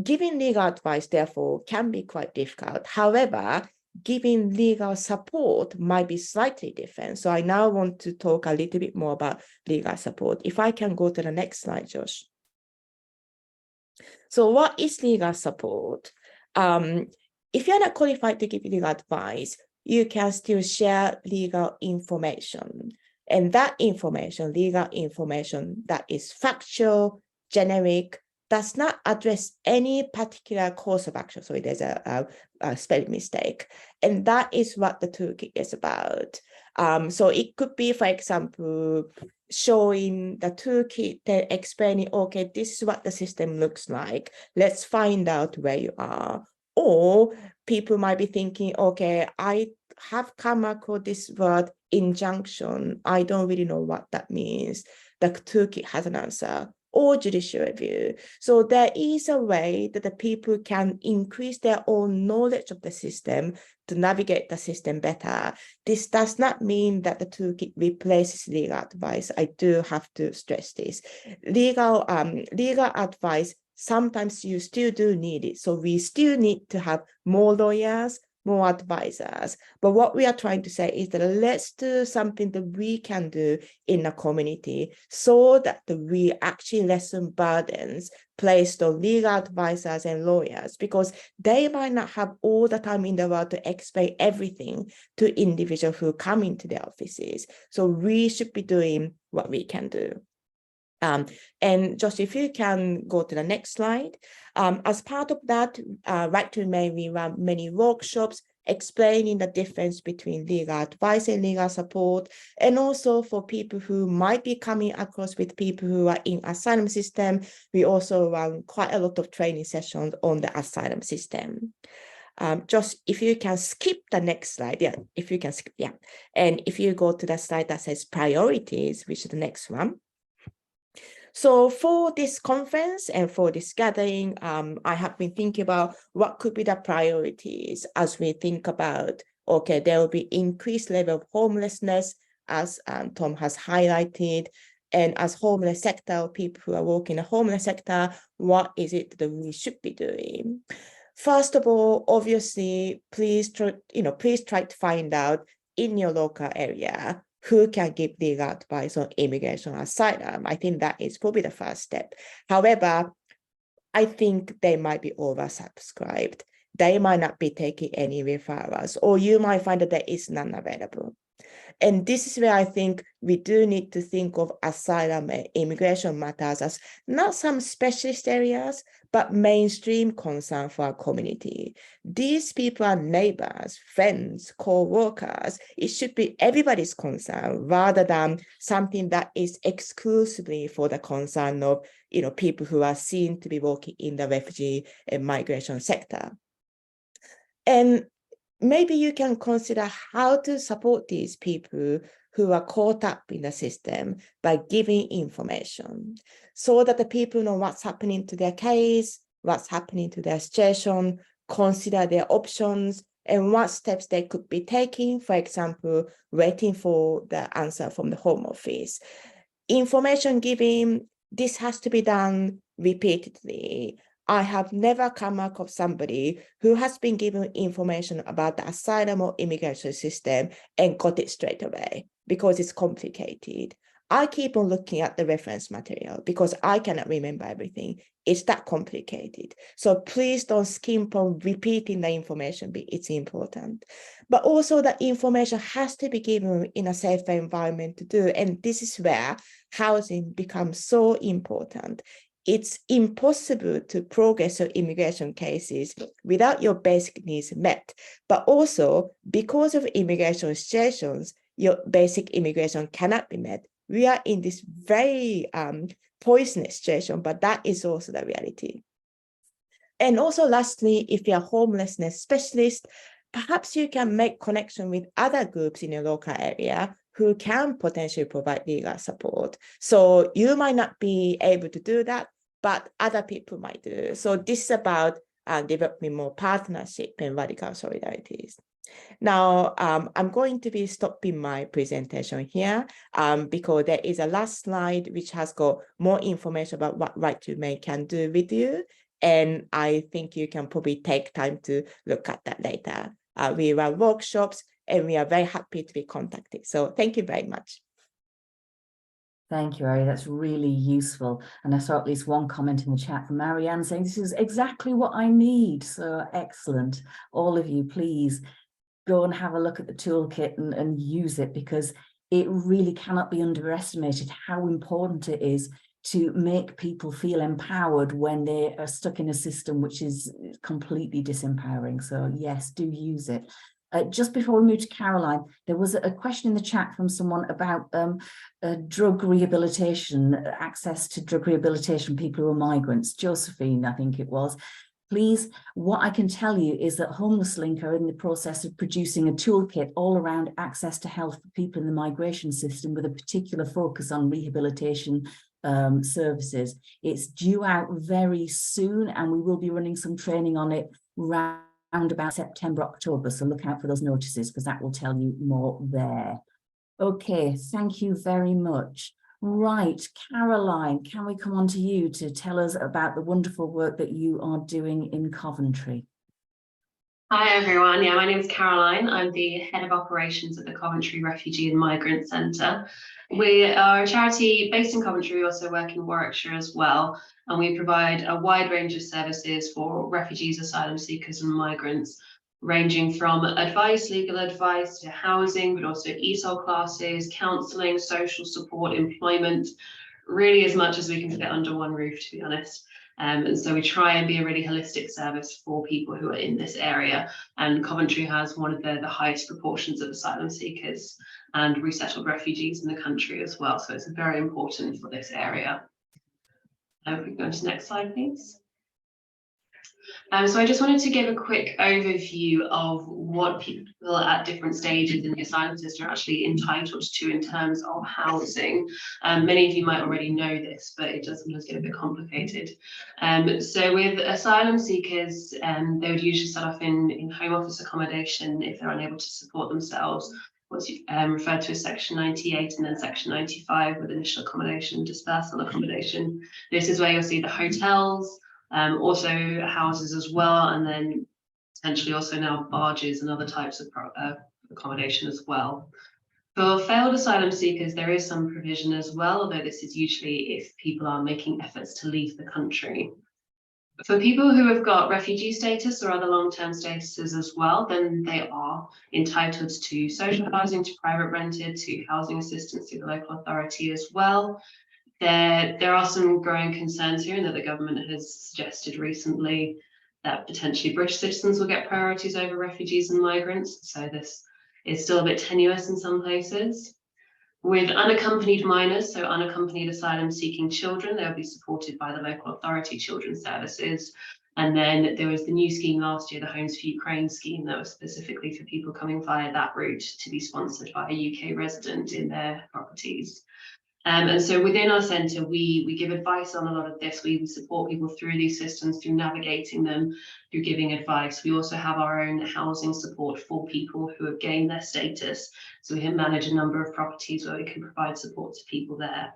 giving legal advice, therefore, can be quite difficult. However, giving legal support might be slightly different. So I now want to talk a little bit more about legal support. If I can go to the next slide, Josh. So what is legal support? If you're not qualified to give legal advice, you can still share legal information. And that information, legal information that is factual, generic, does not address any particular course of action. So there's a spelling mistake. And that is what the toolkit is about. So it could be, for example, showing the toolkit and explaining, okay, this is what the system looks like. Let's find out where you are. Or people might be thinking, okay, I have come across this word injunction. I don't really know what that means. The toolkit has an answer. Or judicial review. So there is a way that the people can increase their own knowledge of the system to navigate the system better. This does not mean that the toolkit replaces legal advice. I do have to stress this. Legal advice, sometimes you still do need it. So we still need to have more lawyers, more advisors. But what we are trying to say is that let's do something that we can do in a community so that we actually lessen burdens placed on legal advisors and lawyers, because they might not have all the time in the world to explain everything to individuals who come into their offices. So we should be doing what we can do. And Josh, if you can go to the next slide. As part of that, Right to Remain, we run many workshops explaining the difference between legal advice and legal support, and also for people who might be coming across with people who are in asylum system, we also run quite a lot of training sessions on the asylum system. Josh, if you can skip the next slide, yeah, if you can skip, yeah. And if you go to the slide that says priorities, which is the next one. So for this conference and for this gathering, I have been thinking about what could be the priorities as we think about, okay, there will be increased level of homelessness, as Tom has highlighted, and as homeless sector, people who are working in the homeless sector, what is it that we should be doing? First of all, obviously, please try to find out in your local area who can give legal advice on immigration or asylum. I think that is probably the first step. However, I think they might be oversubscribed. They might not be taking any referrals, or you might find that there is none available. And this is where I think we do need to think of asylum and immigration matters as not some specialist areas, but mainstream concern for our community. These people are neighbors, friends, co-workers. It should be everybody's concern rather than something that is exclusively for the concern of people who are seen to be working in the refugee and migration sector. And maybe you can consider how to support these people who are caught up in the system by giving information so that the people know what's happening to their case, what's happening to their situation, consider their options, and what steps they could be taking, for example, waiting for the answer from the Home Office. Information giving, this has to be done repeatedly. I have never come across somebody who has been given information about the asylum or immigration system and got it straight away because it's complicated. I keep on looking at the reference material because I cannot remember everything. It's that complicated. So please don't skimp on repeating the information, it's important. But also the information has to be given in a safer environment to do. And this is where housing becomes so important. it's impossible to progress your immigration cases without your basic needs met. But also, because of immigration situations, your basic immigration cannot be met. We are in this very poisonous situation, but that is also the reality. And also lastly, if you're a homelessness specialist, perhaps you can make connection with other groups in your local area who can potentially provide legal support. So you might not be able to do that, but other people might do. So this is about developing more partnership and radical solidarities. Now, I'm going to be stopping my presentation here because there is a last slide which has got more information about what Right to Remain can do with you. And I think you can probably take time to look at that later. We run workshops and we are very happy to be contacted. So thank you very much. Thank you, Eiri. That's really useful. And I saw at least one comment in the chat from Marianne saying, this is exactly what I need. So excellent. All of you, please go and have a look at the toolkit and use it, because it really cannot be underestimated how important it is to make people feel empowered when they are stuck in a system which is completely disempowering. So yes, do use it. Just before we move to Caroline, there was a question in the chat from someone about drug rehabilitation, access to drug rehabilitation, people who are migrants. Josephine, I think it was. Please, what I can tell you is that Homeless Link are in the process of producing a toolkit all around access to health for people in the migration system, with a particular focus on rehabilitation services. It's due out very soon, and we will be running some training on it around about September, October. So look out for those notices, because that will tell you more there. Okay, thank you very much. Right, Caroline, can we come on to you to tell us about the wonderful work that you are doing in Coventry? Hi everyone, my name is Caroline. I'm the Head of Operations at the Coventry Refugee and Migrant Centre. We are a charity based in Coventry. We also work in Warwickshire as well, and we provide a wide range of services for refugees, asylum seekers and migrants, ranging from legal advice to housing, but also ESOL classes, counselling, social support, employment, really as much as we can fit under one roof, to be honest. And so we try and be a really holistic service for people who are in this area. And Coventry has one of the highest proportions of asylum seekers and resettled refugees in the country as well. So it's very important for this area. If we go to the next slide, please. So I just wanted to give a quick overview of what people at different stages in the asylum system are actually entitled to in terms of housing. Many of you might already know this, but it does sometimes get a bit complicated. So with asylum seekers, they would usually start off in home office accommodation if they're unable to support themselves, what's referred to as Section 98, and then Section 95 with initial accommodation, dispersal accommodation. This is where you'll see the hotels, also houses as well, and then potentially also now barges and other types of accommodation as well. For failed asylum seekers, there is some provision as well, although this is usually if people are making efforts to leave the country. For people who have got refugee status or other long-term statuses as well, then they are entitled to social housing, to private rented, to housing assistance through the local authority as well. There are some growing concerns here, and that the government has suggested recently that potentially British citizens will get priorities over refugees and migrants. So this is still a bit tenuous in some places. With unaccompanied minors, so unaccompanied asylum seeking children, they'll be supported by the local authority children's services. And then there was the new scheme last year, the Homes for Ukraine scheme, that was specifically for people coming via that route to be sponsored by a UK resident in their properties. And so within our centre, we give advice on a lot of this. We support people through these systems, through navigating them, through giving advice. We also have our own housing support for people who have gained their status. So we manage a number of properties where we can provide support to people there.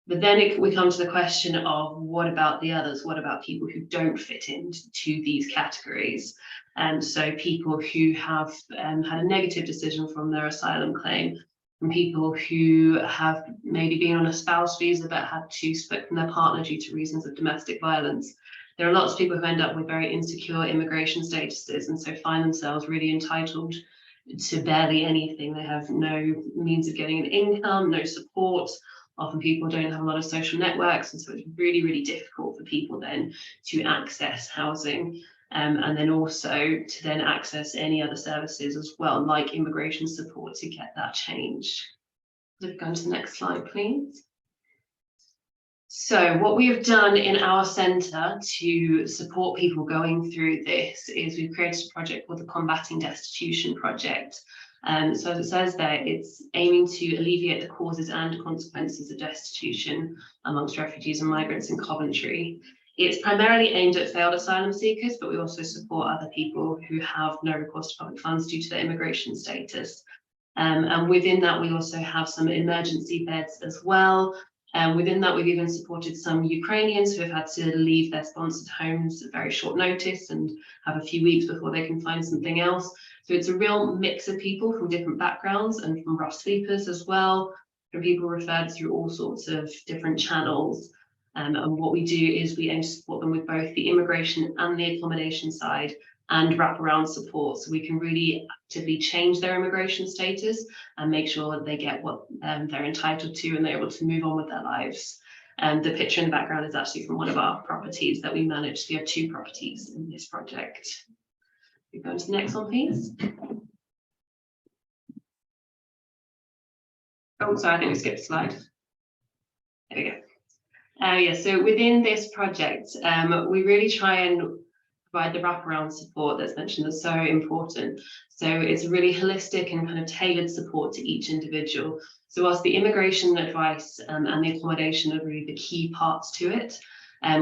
But then we come to the question of, what about the others? What about people who don't fit into these categories? And so people who have had a negative decision from their asylum claim, from people who have maybe been on a spouse visa but had to split from their partner due to reasons of domestic violence. There are lots of people who end up with very insecure immigration statuses, and so find themselves really entitled to barely anything. They have no means of getting an income, no support, Often people don't have a lot of social networks, and so it's really, really difficult for people then to access housing, and then also to then access any other services as well, like immigration support, to get that changed. Let's go on to the next slide, please. So what we have done in our centre to support people going through this is we've created a project called the Combating Destitution Project. So as it says there, it's aiming to alleviate the causes and consequences of destitution amongst refugees and migrants in Coventry. It's primarily aimed at failed asylum seekers, but we also support other people who have no recourse to public funds due to their immigration status. And within that, we also have some emergency beds as well. Within that, we've even supported some Ukrainians who have had to leave their sponsored homes at very short notice and have a few weeks before they can find something else. So it's a real mix of people from different backgrounds and from rough sleepers as well, from people referred through all sorts of different channels. And what we do is we aim to support them with both the immigration and the accommodation side and wraparound support, so we can really actively change their immigration status and make sure that they get what they're entitled to and they're able to move on with their lives. And the picture in the background is actually from one of our properties that we manage. We have 2 properties in this project. We go on to the next one, please. Oh, sorry, I think we skipped a slide. There we go. Yeah, so within this project, we really try and provide the wraparound support that's mentioned that's so important. So it's really holistic and kind of tailored support to each individual. So whilst the immigration advice and the accommodation are really the key parts to it,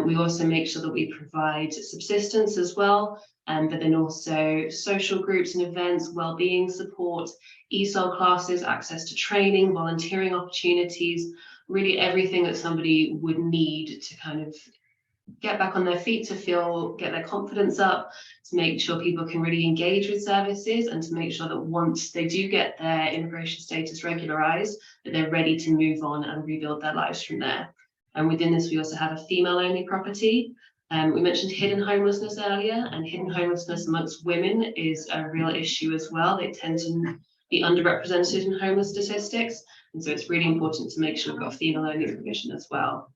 we also make sure that we provide subsistence as well, but then also social groups and events, wellbeing support, ESOL classes, access to training, volunteering opportunities, really everything that somebody would need to kind of get back on their feet, to get their confidence up, to make sure people can really engage with services, and to make sure that once they do get their immigration status regularized, that they're ready to move on and rebuild their lives from there. And within this, we also have a female-only property. We mentioned hidden homelessness earlier, and hidden homelessness amongst women is a real issue as well. They tend to be underrepresented in homeless statistics, and so it's really important to make sure we've got female-only provision as well.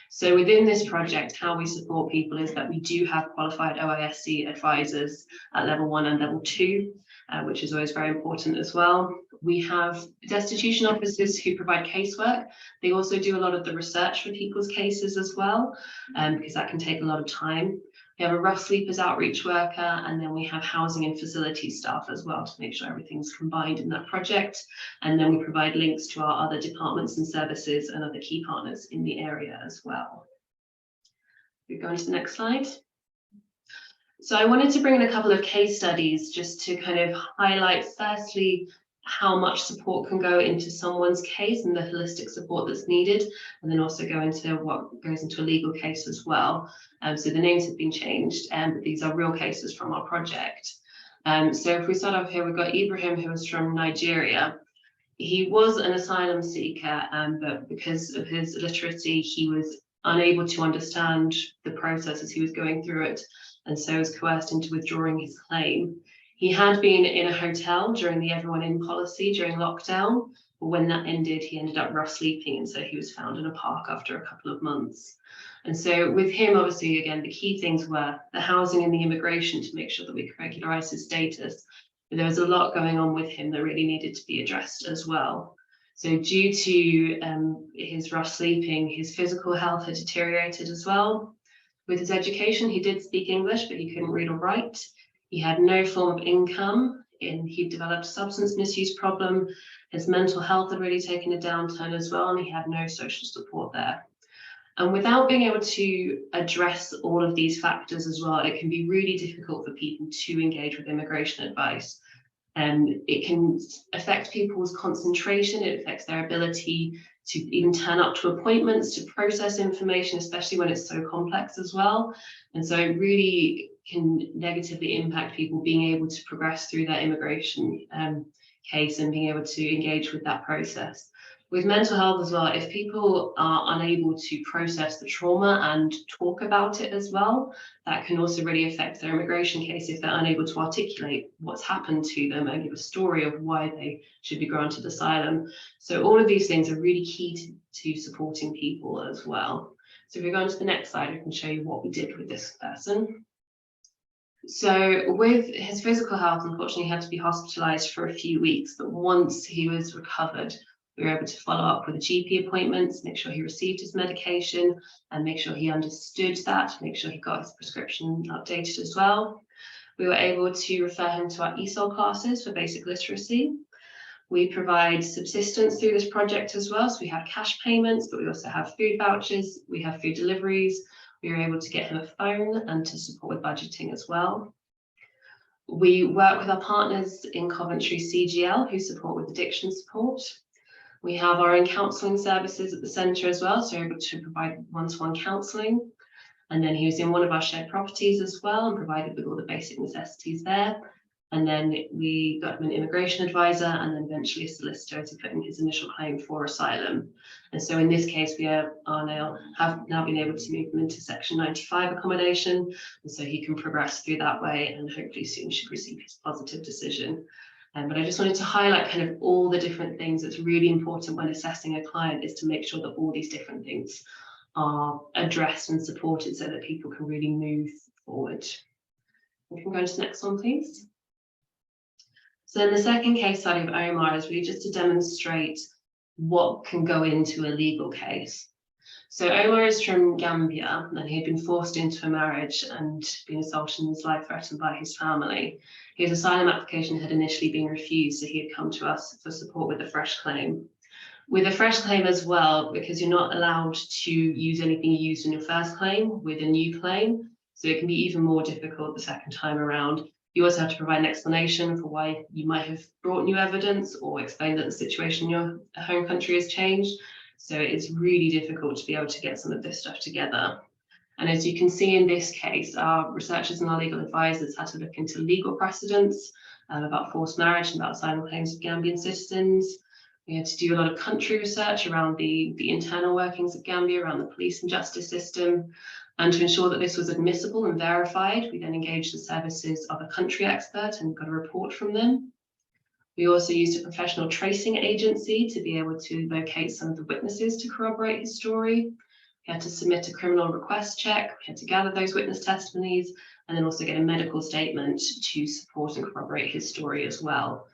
So within this project, how we support people is that we do have qualified OISC advisors at level 1 and level 2, which is always very important as well. We have destitution officers who provide casework. They also do a lot of the research for people's cases as well, because that can take a lot of time. We have a rough sleepers outreach worker, and then we have housing and facility staff as well to make sure everything's combined in that project. And then we provide links to our other departments and services and other key partners in the area as well. We go on to the next slide. So I wanted to bring in a couple of case studies just to kind of highlight, firstly, how much support can go into someone's case and the holistic support that's needed, and then also go into what goes into a legal case as well. So the names have been changed, but these are real cases from our project. So if we start off here, we've got Ibrahim, who is from Nigeria. He was an asylum seeker, but because of his illiteracy, he was unable to understand the process as he was going through it, and so was coerced into withdrawing his claim. He had been in a hotel during the everyone in policy during lockdown, but when that ended, he ended up rough sleeping, and so he was found in a park after a couple of months. And so with him, obviously, again, the key things were the housing and the immigration to make sure that we could regularize his status. But there was a lot going on with him that really needed to be addressed as well. So due to his rough sleeping, his physical health had deteriorated as well. With his education, he did speak English, but he couldn't read or write. He had no form of income, and he developed a substance misuse problem. His mental health had really taken a downturn as well, and he had no social support there. And without being able to address all of these factors as well, it can be really difficult for people to engage with immigration advice. And it can affect people's concentration, it affects their ability to even turn up to appointments, to process information, especially when it's so complex as well. And so it really can negatively impact people being able to progress through their immigration case and being able to engage with that process. With mental health as well, if people are unable to process the trauma and talk about it as well, that can also really affect their immigration case if they're unable to articulate what's happened to them and give a story of why they should be granted asylum. So all of these things are really key to supporting people as well. So if we go on to the next slide, I can show you what we did with this person. So with his physical health, unfortunately, he had to be hospitalized for a few weeks, but once he was recovered, we were able to follow up with a GP appointments, make sure he received his medication and make sure he understood that, make sure he got his prescription updated as well. We were able to refer him to our ESOL classes for basic literacy. We provide subsistence through this project as well. So we have cash payments, but we also have food vouchers, we have food deliveries. We were able to get him a phone and to support with budgeting as well. We work with our partners in Coventry CGL who support with addiction support. We have our own counselling services at the centre as well, so we're able to provide one-to-one counselling. And then he was in one of our shared properties as well and provided with all the basic necessities there. And then we got him an immigration advisor and then eventually a solicitor to put in his initial claim for asylum. And so in this case, we have now been able to move him into Section 95 accommodation. And so he can progress through that way and hopefully soon should receive his positive decision. But I just wanted to highlight kind of all the different things that's really important when assessing a client is to make sure that all these different things are addressed and supported so that people can really move forward. We can go to the next one, please. So then the second case study of Omar is really just to demonstrate what can go into a legal case. So Omar is from Gambia and he had been forced into a marriage and been assaulted and his life threatened by his family. His asylum application had initially been refused, so he had come to us for support with a fresh claim. With a fresh claim as well, because you're not allowed to use anything you used in your first claim with a new claim, so it can be even more difficult the second time around. You also have to provide an explanation for why you might have brought new evidence or explain that the situation in your home country has changed. So it's really difficult to be able to get some of this stuff together. And as you can see in this case, our researchers and our legal advisors had to look into legal precedents about forced marriage and about asylum claims of Gambian citizens. We had to do a lot of country research around the internal workings of Gambia, around the police and justice system. And to ensure that this was admissible and verified, we then engaged the services of a country expert and got a report from them. We also used a professional tracing agency to be able to locate some of the witnesses to corroborate his story. We had to submit a criminal request check, we had to gather those witness testimonies, and then also get a medical statement to support and corroborate his story as well.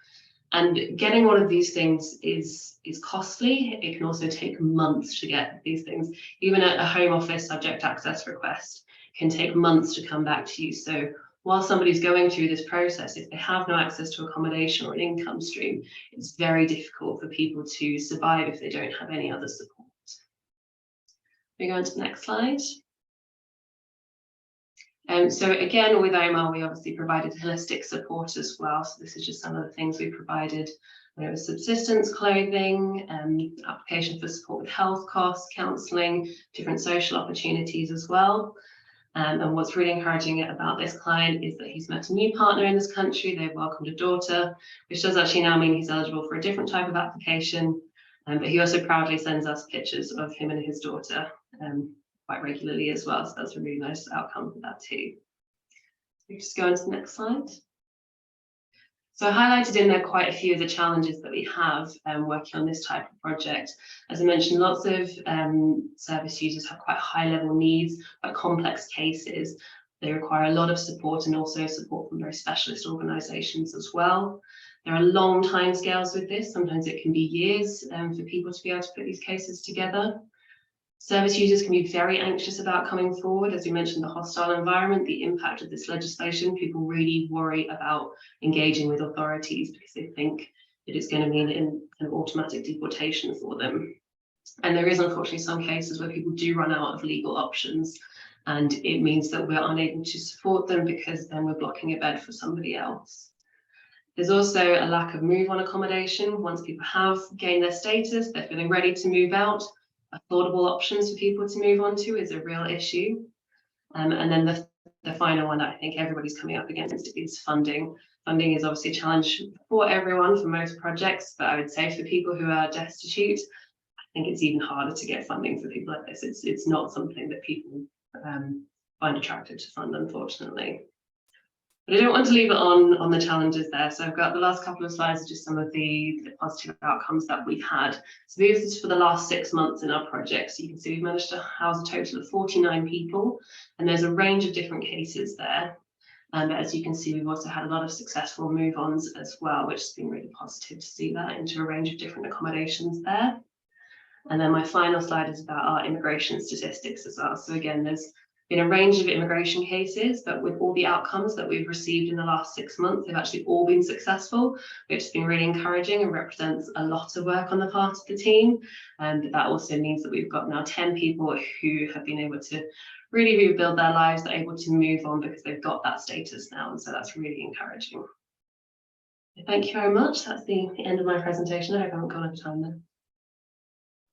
And getting all of these things is costly. It can also take months to get these things. Even a Home Office subject access request can take months to come back to you. So while somebody's going through this process, if they have no access to accommodation or an income stream, it's very difficult for people to survive if they don't have any other support. We go on to the next slide. So again, with Omar, we obviously provided holistic support as well. So this is just some of the things we provided. There was subsistence, clothing, application for support with health costs, counselling, different social opportunities as well. And what's really encouraging about this client is that he's met a new partner in this country. They've welcomed a daughter, which does actually now mean he's eligible for a different type of application. But he also proudly sends us pictures of him and his daughter quite regularly as well. So that's a really nice outcome for that too. We just go on to the next slide. So I highlighted in there quite a few of the challenges that we have working on this type of project. As I mentioned, lots of service users have quite high level needs, quite complex cases. They require a lot of support and also support from very specialist organisations as well. There are long timescales with this. Sometimes it can be years for people to be able to put these cases together. Service users can be very anxious about coming forward. As we mentioned, the hostile environment, the impact of this legislation, people really worry about engaging with authorities because they think that it's going to mean an automatic deportation for them. And there is unfortunately some cases where people do run out of legal options, and it means that we're unable to support them because then we're blocking a bed for somebody else. There's also a lack of move-on accommodation. Once people have gained their status, they're feeling ready to move out. Affordable options for people to move on to is a real issue. And then the final one that I think everybody's coming up against is funding. Funding is obviously a challenge for everyone for most projects, but I would say for people who are destitute, think it's even harder to get funding for people like this. It's not something that people find attractive to fund, unfortunately. But I don't want to leave it on the challenges there. So I've got the last couple of slides, just some of the positive outcomes that we've had. So this is for the last 6 months in our project. So you can see we've managed to house a total of 49 people, and there's a range of different cases there. But as you can see, we've also had a lot of successful move-ons as well, which has been really positive to see that into a range of different accommodations there. And then my final slide is about our immigration statistics as well. So again, there's been a range of immigration cases, but with all the outcomes that we've received in the last 6 months, they've actually all been successful, which has been really encouraging and represents a lot of work on the part of the team. And that also means that we've got now 10 people who have been able to really rebuild their lives, they're able to move on because they've got that status now. And so that's really encouraging. Thank you very much. That's the end of my presentation. I hope I haven't gone over time then.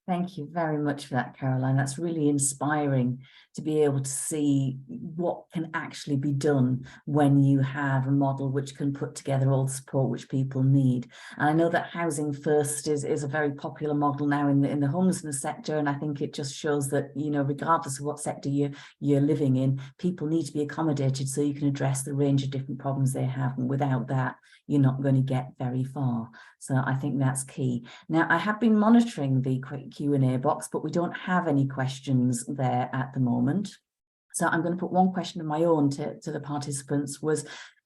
Thank you very much for that, Caroline. That's really inspiring to be able to see what can actually be done when you have a model which can put together all the support which people need. And I know that Housing First is a very popular model now in the homelessness sector, and I think it just shows that, you know, regardless of what sector you're living in, people need to be accommodated so you can address the range of different problems they have, and without that, you're not going to get very far. So I think that's key. Now, I have been monitoring the Q&A box, but we don't have any questions there at the moment. So I'm going to put one question of my own to the participants.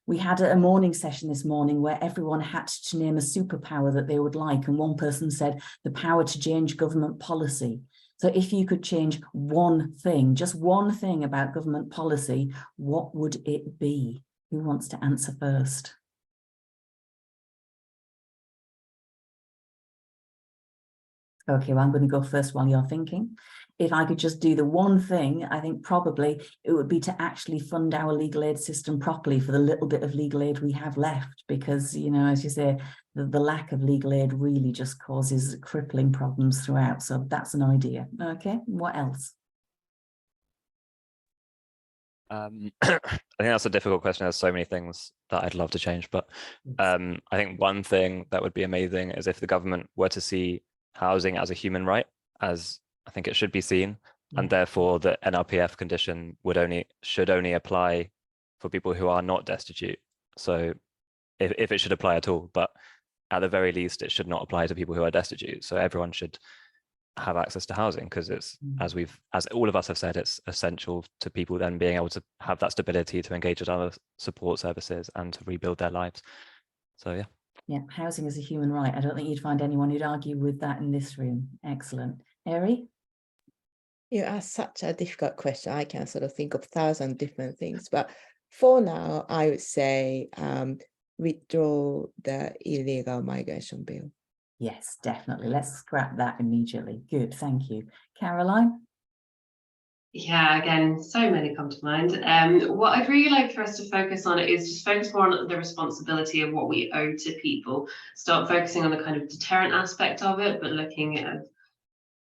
We had a morning session this morning where everyone had to name a superpower that they would like. And one person said the power to change government policy. So if you could change one thing, just one thing about government policy, what would it be? Who wants to answer first? Okay, well, I'm going to go first while you're thinking. If I could just do the one thing, I think probably it would be to actually fund our legal aid system properly for the little bit of legal aid we have left, because, you know, as you say, the lack of legal aid really just causes crippling problems throughout. So that's an idea. Okay, what else? I think that's a difficult question. There's so many things that I'd love to change, but I think one thing that would be amazing is if the government were to see housing as a human right, as I think it should be seen, and therefore the NRPF condition should only apply for people who are not destitute. So if it should apply at all, but at the very least, it should not apply to people who are destitute. So everyone should have access to housing, because it's, as all of us have said, it's essential to people then being able to have that stability to engage with other support services and to rebuild their lives. So yeah. Yeah, housing is a human right. I don't think you'd find anyone who'd argue with that in this room. Excellent. Eiri? You asked such a difficult question. I can sort of think of 1,000 different things, but for now, I would say withdraw the illegal migration bill. Yes, definitely. Let's scrap that immediately. Good, thank you. Caroline? Yeah, again, so many come to mind. What I'd really like for us to focus on is just focus more on the responsibility of what we owe to people. Start focusing on the kind of deterrent aspect of it, but looking at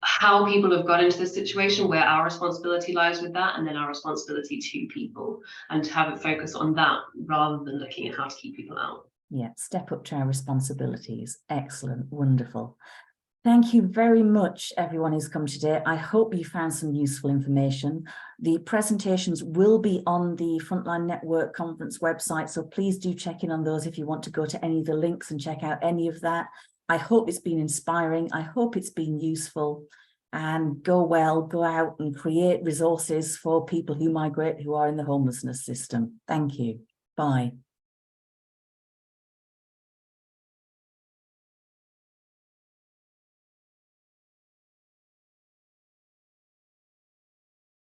how people have got into this situation, where our responsibility lies with that, and then our responsibility to people, and to have it focus on that rather than looking at how to keep people out. Yeah, step up to our responsibilities. Excellent, wonderful. Thank you very much, everyone who's come today. I hope you found some useful information. The presentations will be on the Frontline Network Conference website, so please do check in on those if you want to go to any of the links and check out any of that. I hope it's been inspiring. I hope it's been useful. And go well, go out and create resources for people who migrate, who are in the homelessness system. Thank you. Bye.